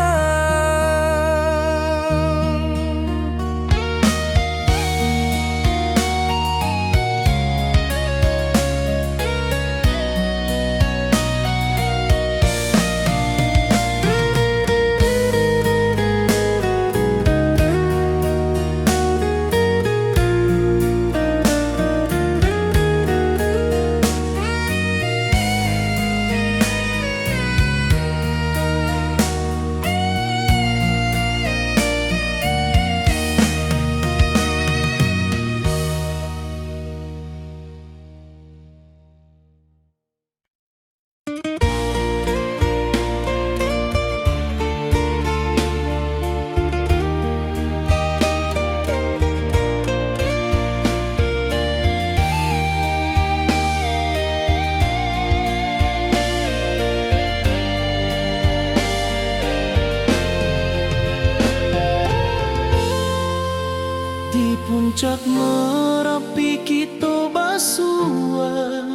Di puncak Merapi kita basua,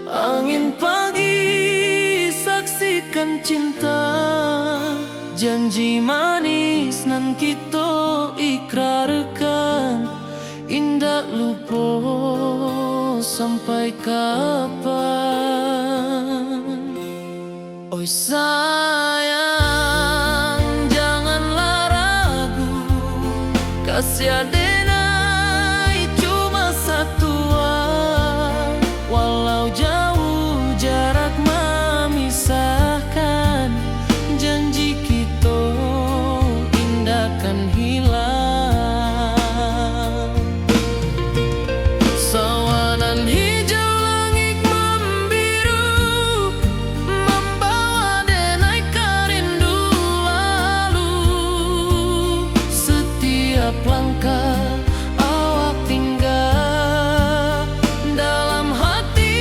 angin pagi saksikan cinta. Janji manis nan kita ikrarkan, indah lupa sampai kapan. Oi sayang, janganlah ragu, kasih adenai cuma satu. Walau jauh jarak memisahkan, janji kita indah kan hilang. Sawanan hijau langit membiru, membawa denai karindu lalu. Setiap langkah awak tinggal, dalam hati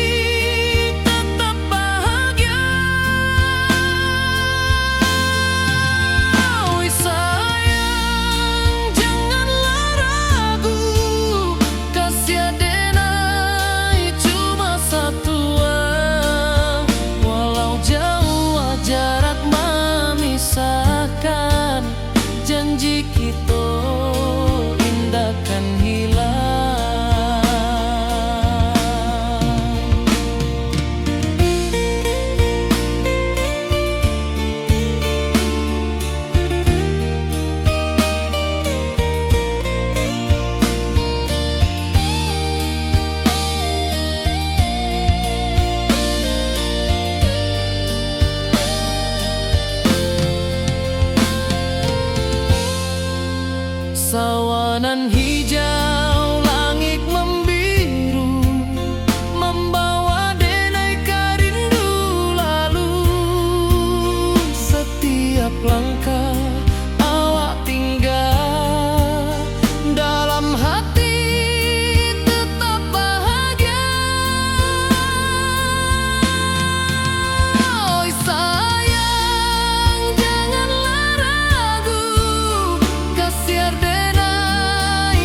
tetap bahagia. Oi sayang, janganlah ragu, kasih adenai cuma satu. Walau jauh jarak memisahkan, janji kita indah kan hilang. Sawanan hijau langit membiru, membawa denai karindu lalu. Setiap langkah awak tinggal, dalam hati tetap bahagia. Oi sayang, janganlah ragu, kasih adenai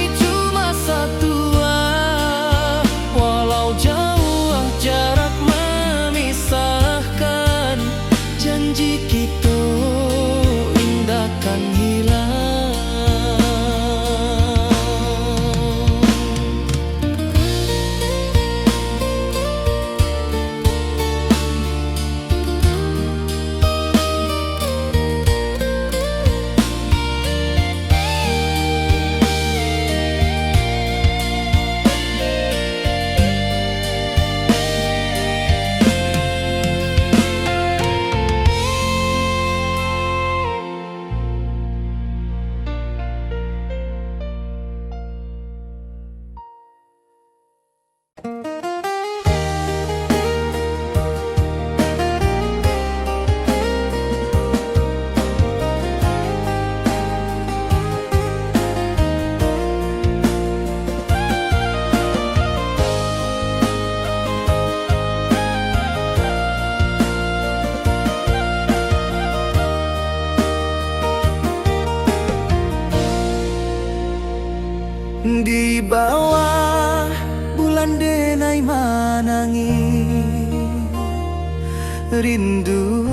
rindu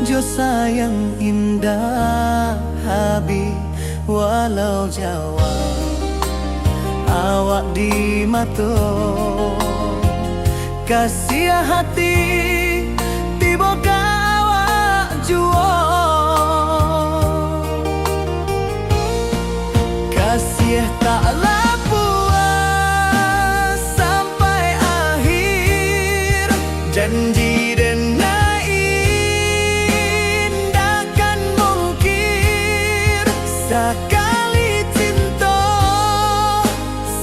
jo sayang indah habis walau jauh awak di mata kasih hati tiba awak jua kasih taklah puas sampai akhir janji denai indakan mungkir sekali cinta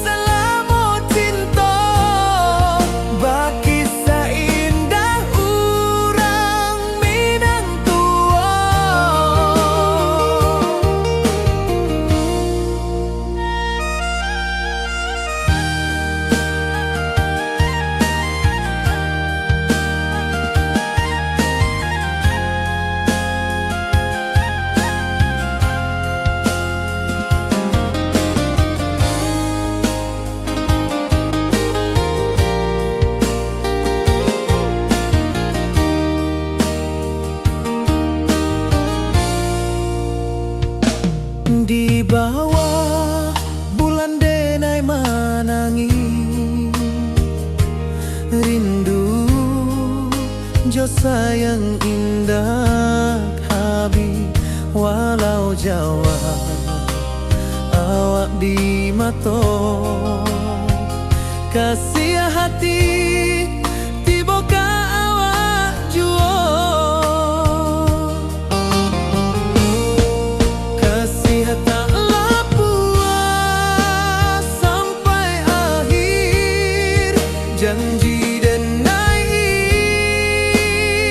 selama cinta baki seindah urang minang tua. Di bawah bulan denai menangis rindu jo sayang indah habis walau jauh awak di mata kasih hati tiba ka awak jua taklah puas sampai akhir janji denai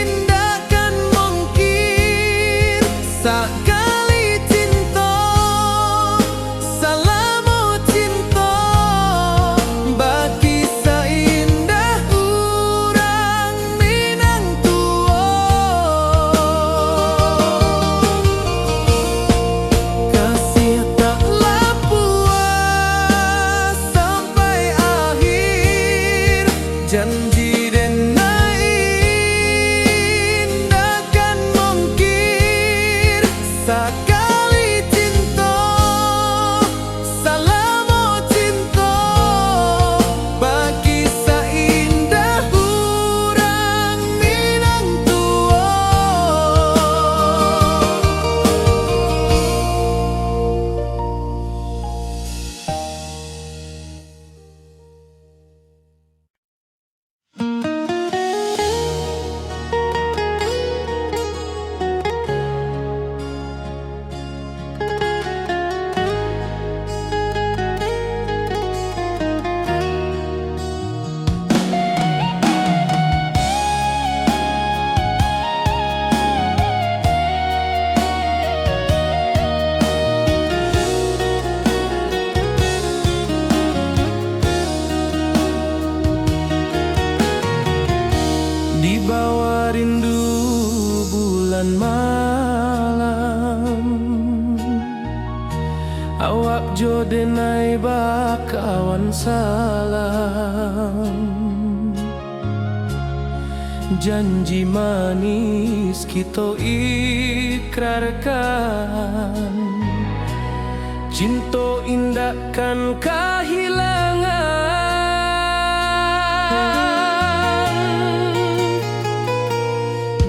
indakan mungkir sekali cinta selama cinta baki seindah urang minang tua kasih taklah puas sampai akhir janji denai indakan mungkir sekali cinta selama cinta baki seindah urang minang tua. Di bawah rindu bulan malam awak jo denai bakawan salam janji manis kita ikrarkan cinta indahkan kehilangan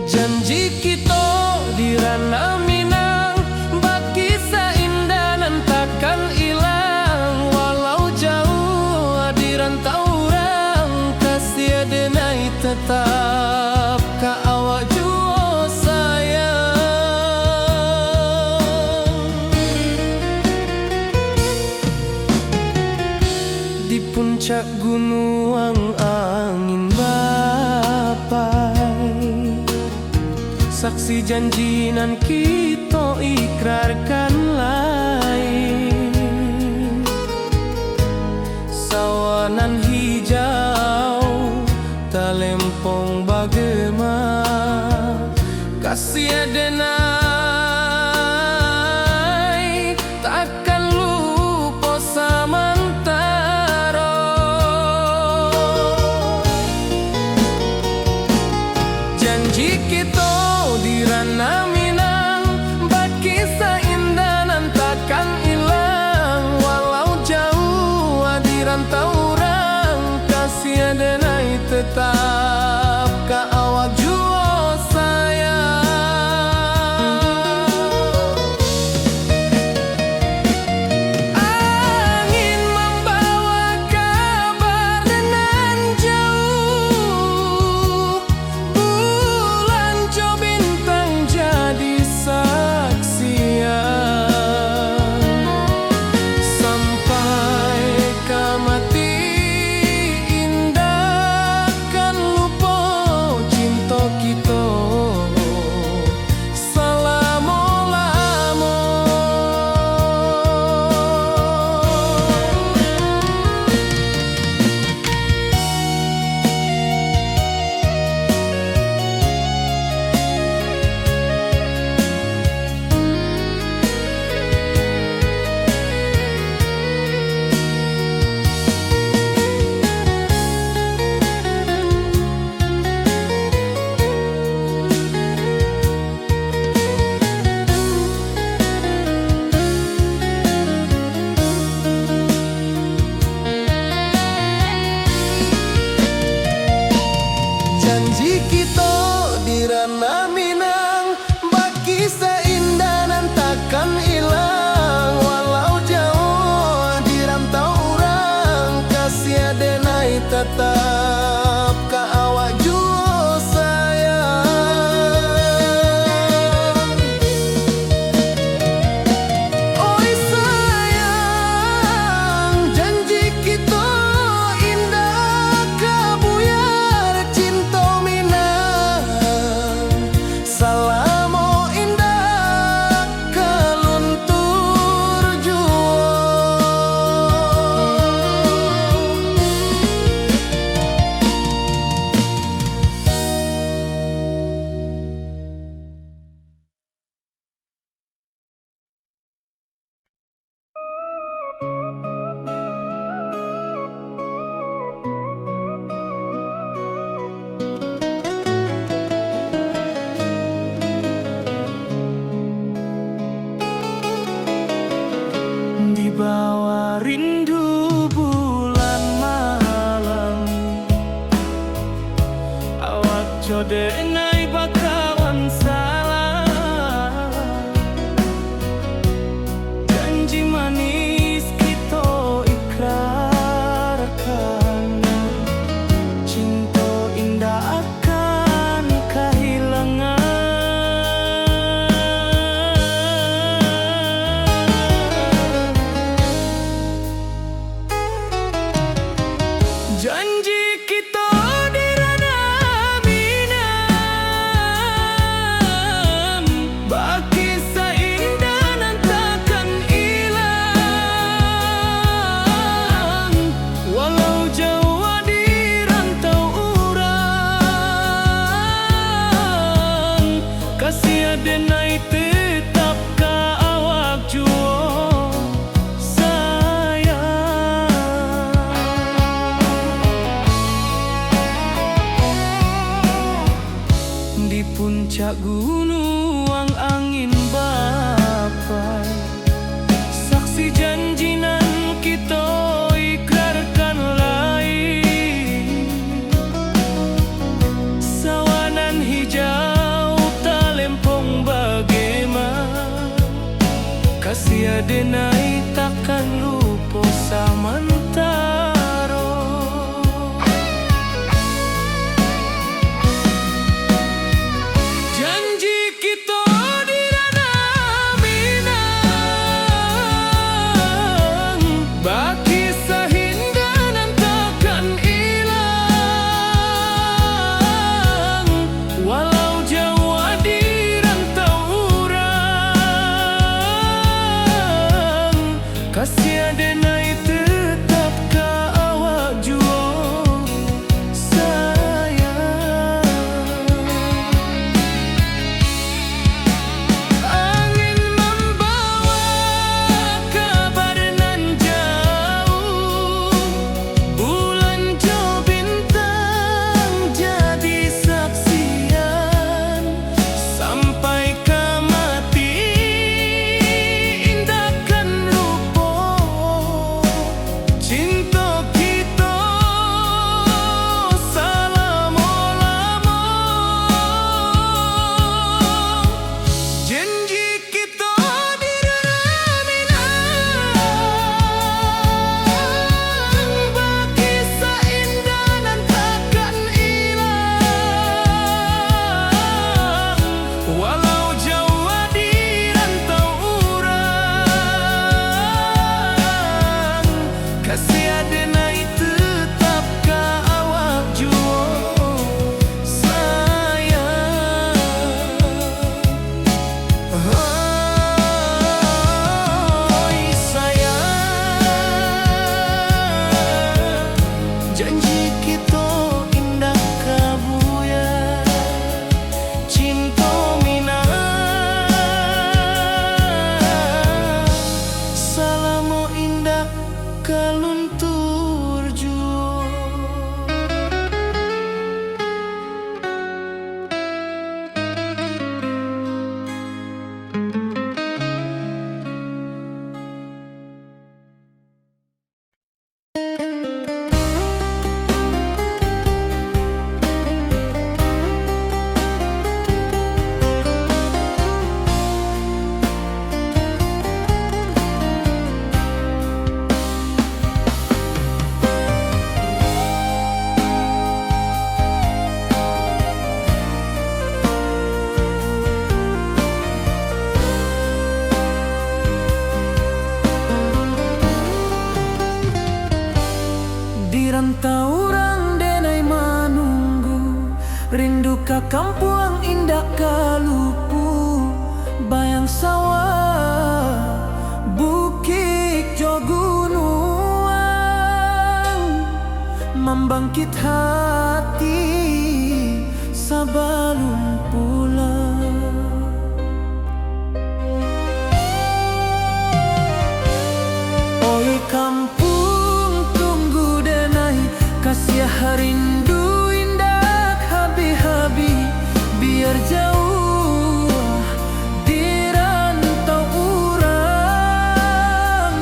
janji kita di ranah Minang baki seindah nan takkan hilang walau jauh di rantau orang kasih denai tetap ka awak jua sayang di puncak gunung angin bapai saksi janji nan kita ikrarkan lain sawanan hijau talempong bagema kasih denai takkan lupa samantara Janji kita di ranah Minang, baki indah nan takkan hilang. Walau jauh di rantau orang, kasih denai tetap ka awak jua sayang. Angin membawa kabar nan jauh, bulan jo bintang jadi saksian. Sampai ke mati indah kan lupa cinta kita selama-lama. Janji kita di ranah Minang, baki indah nan takkan hilang. Walau jauh di rantau orang, kasih denai tetap ka awak jua sayang. Oi sayang, janji kita indah kabuyar cinta Minang. Salamo indah keluntur jua. Di bawah rindu bulan malam, awak jodenai bakawan salah. Janji manis kita ikrarkan, cinta indah akan kehilangan. Janji kita di ranah Minang, baki indah nan takkan hilang. Walau jauh di rantau orang, kasih denai tetap ka awak jua sayang. Di puncak gunung angin bapai, saksi janji nan kita ikrarkan lain. Sawanan hijau talempong bagaimana, kasih denai takkan lupa samantara. Janji kita di ranah Minang, baki indah nan takkan hilang. Walau jauh di rantau orang, kasih Rindu ka kampung indah kalupu, bayang sawah, bukit jo gunung, membangkit hati sebelum pulang. Oi kampung tunggu denai, kasih rindu indah habi-habi, biar jauh di rantau urang,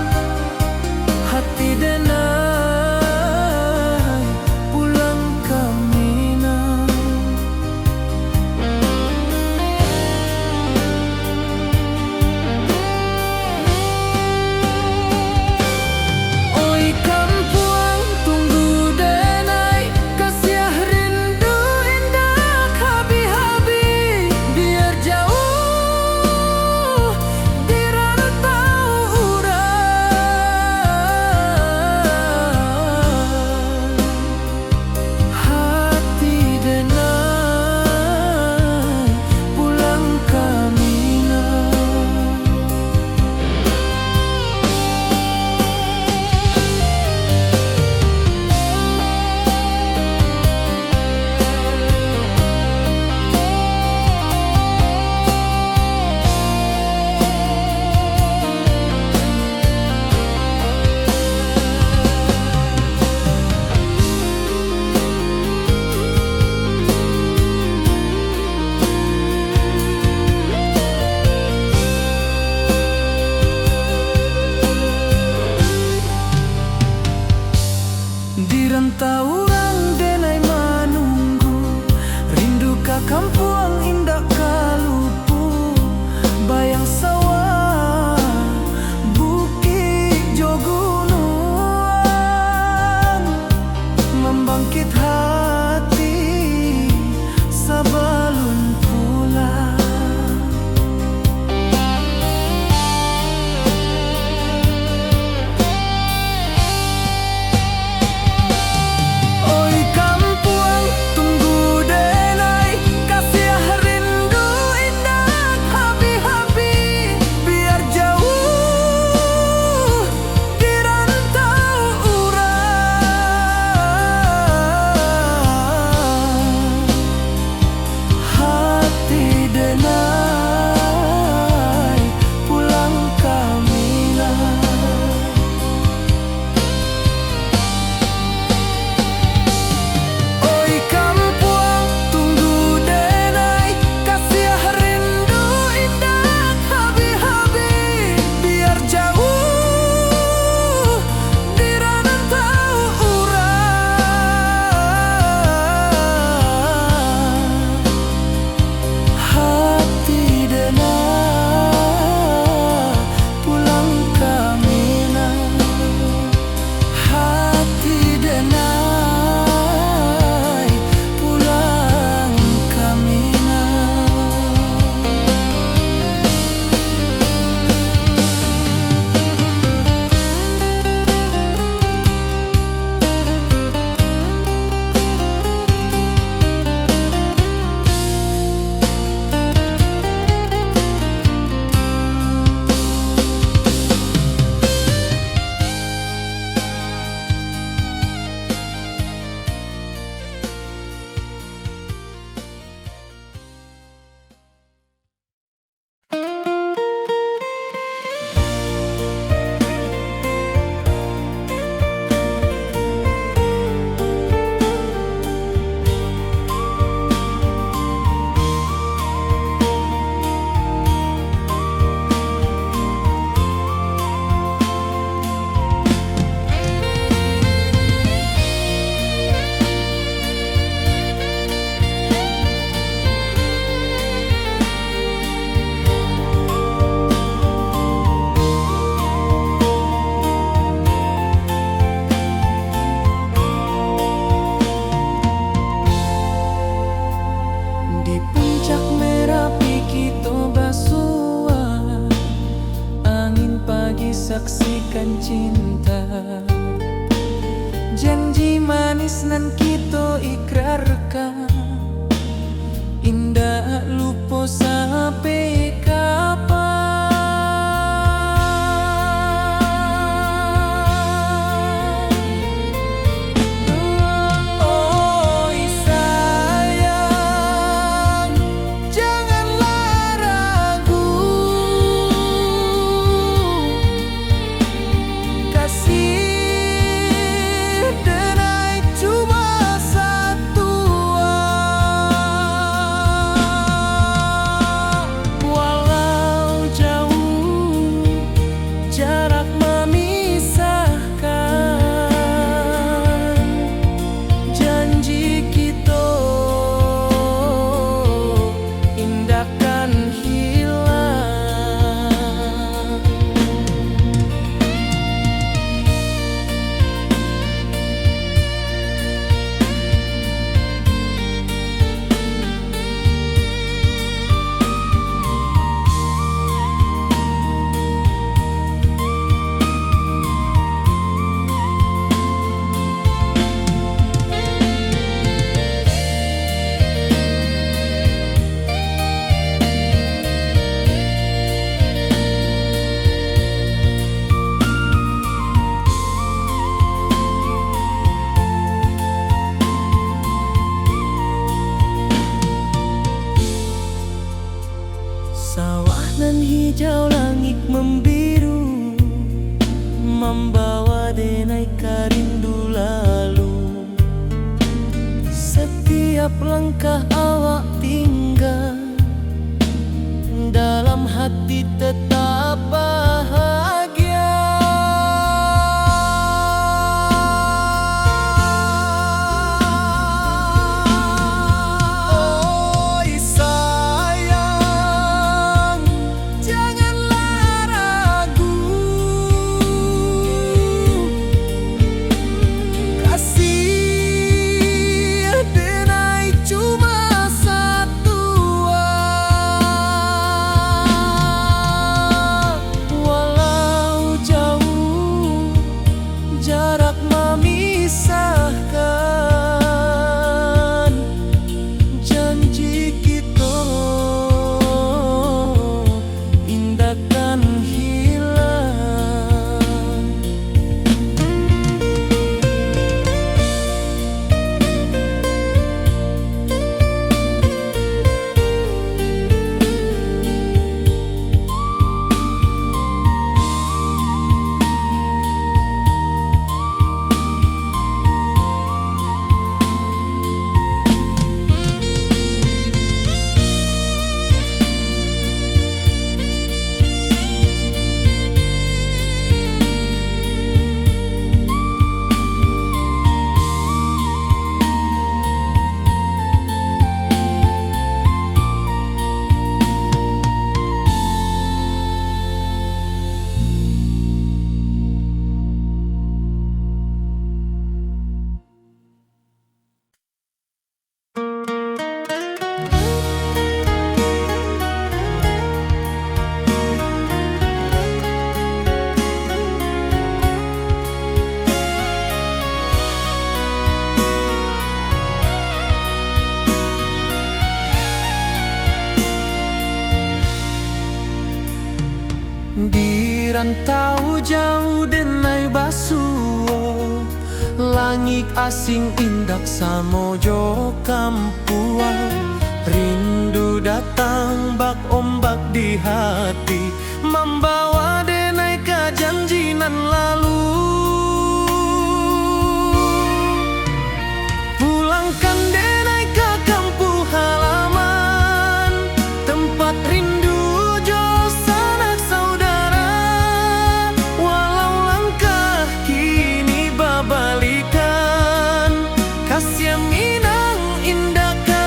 hati denai pulang ke Minang. Oi kampung tunggu denai, kasih rindu indah habi-habi, biar jauh di rantau urang, hati denai pulang ke Minang. Di rantau urang denai menunggu, rindu ka kampung indah kalupu, bayang sawah, bukit jo gunung, membangkit hati sebelum pulang. Oi kampung tunggu denai, kasih rindu indah habi-habi, biar jauh di rantau urang, hati denai pulang ke Minang. Oi kampung tunggu denai, kasih rindu indah habi-habi, biar jauh di rantau urang, hati denai pulang ke Minang, hati denai pulang ke Minang. Di puncak Merapi kita basua, angin pagi saksikan cinta, janji manis nan kita ikrarkan, hijau langit membiru, membawa denai rindu lalu. Setiap langkah awak tinggal, dalam hati tetap bahagia. Oi sayang, janganlah ragu, kasih denai cuma satu. Walau jauh jarak memisahkan, janji kita indahkan hilang. Di rantau jauh denai basuh, langit asing indak samojo kampuan. Rindu datang bak ombak di hati, membawa denai ke janji nan lalu. Pulangkan denai ke kampung halaman, tempat rindu jo sanak saudara. Walau langkah kini babalikan, kasih minang indah ke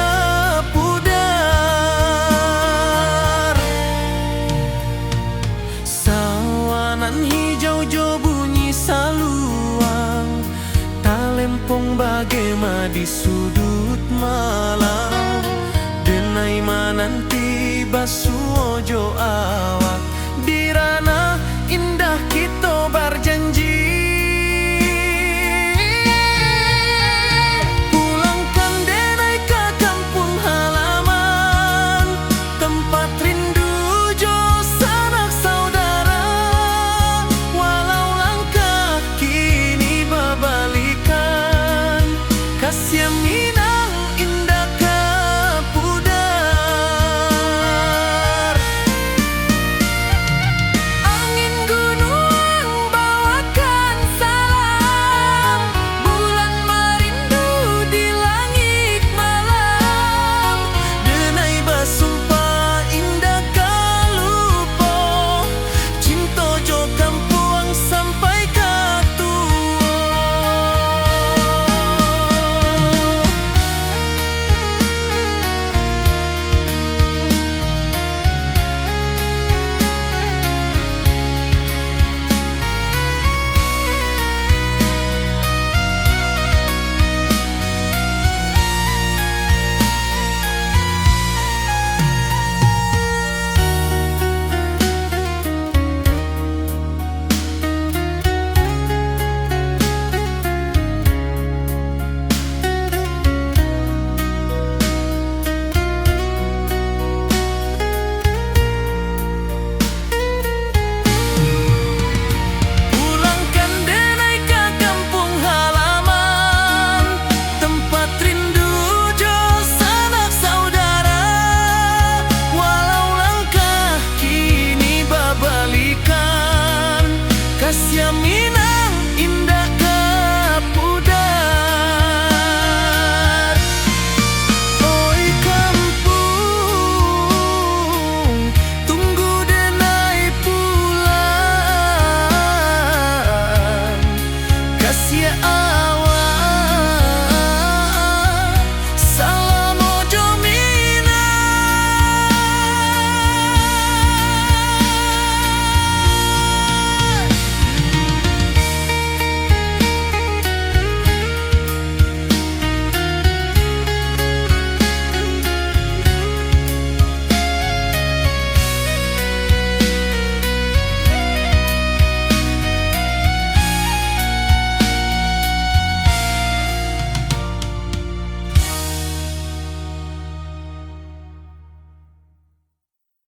pudar. Sawanan hijau jo bunyi saluang, talempong bagema di sudut malam. Denai mananti basuh ojo awan.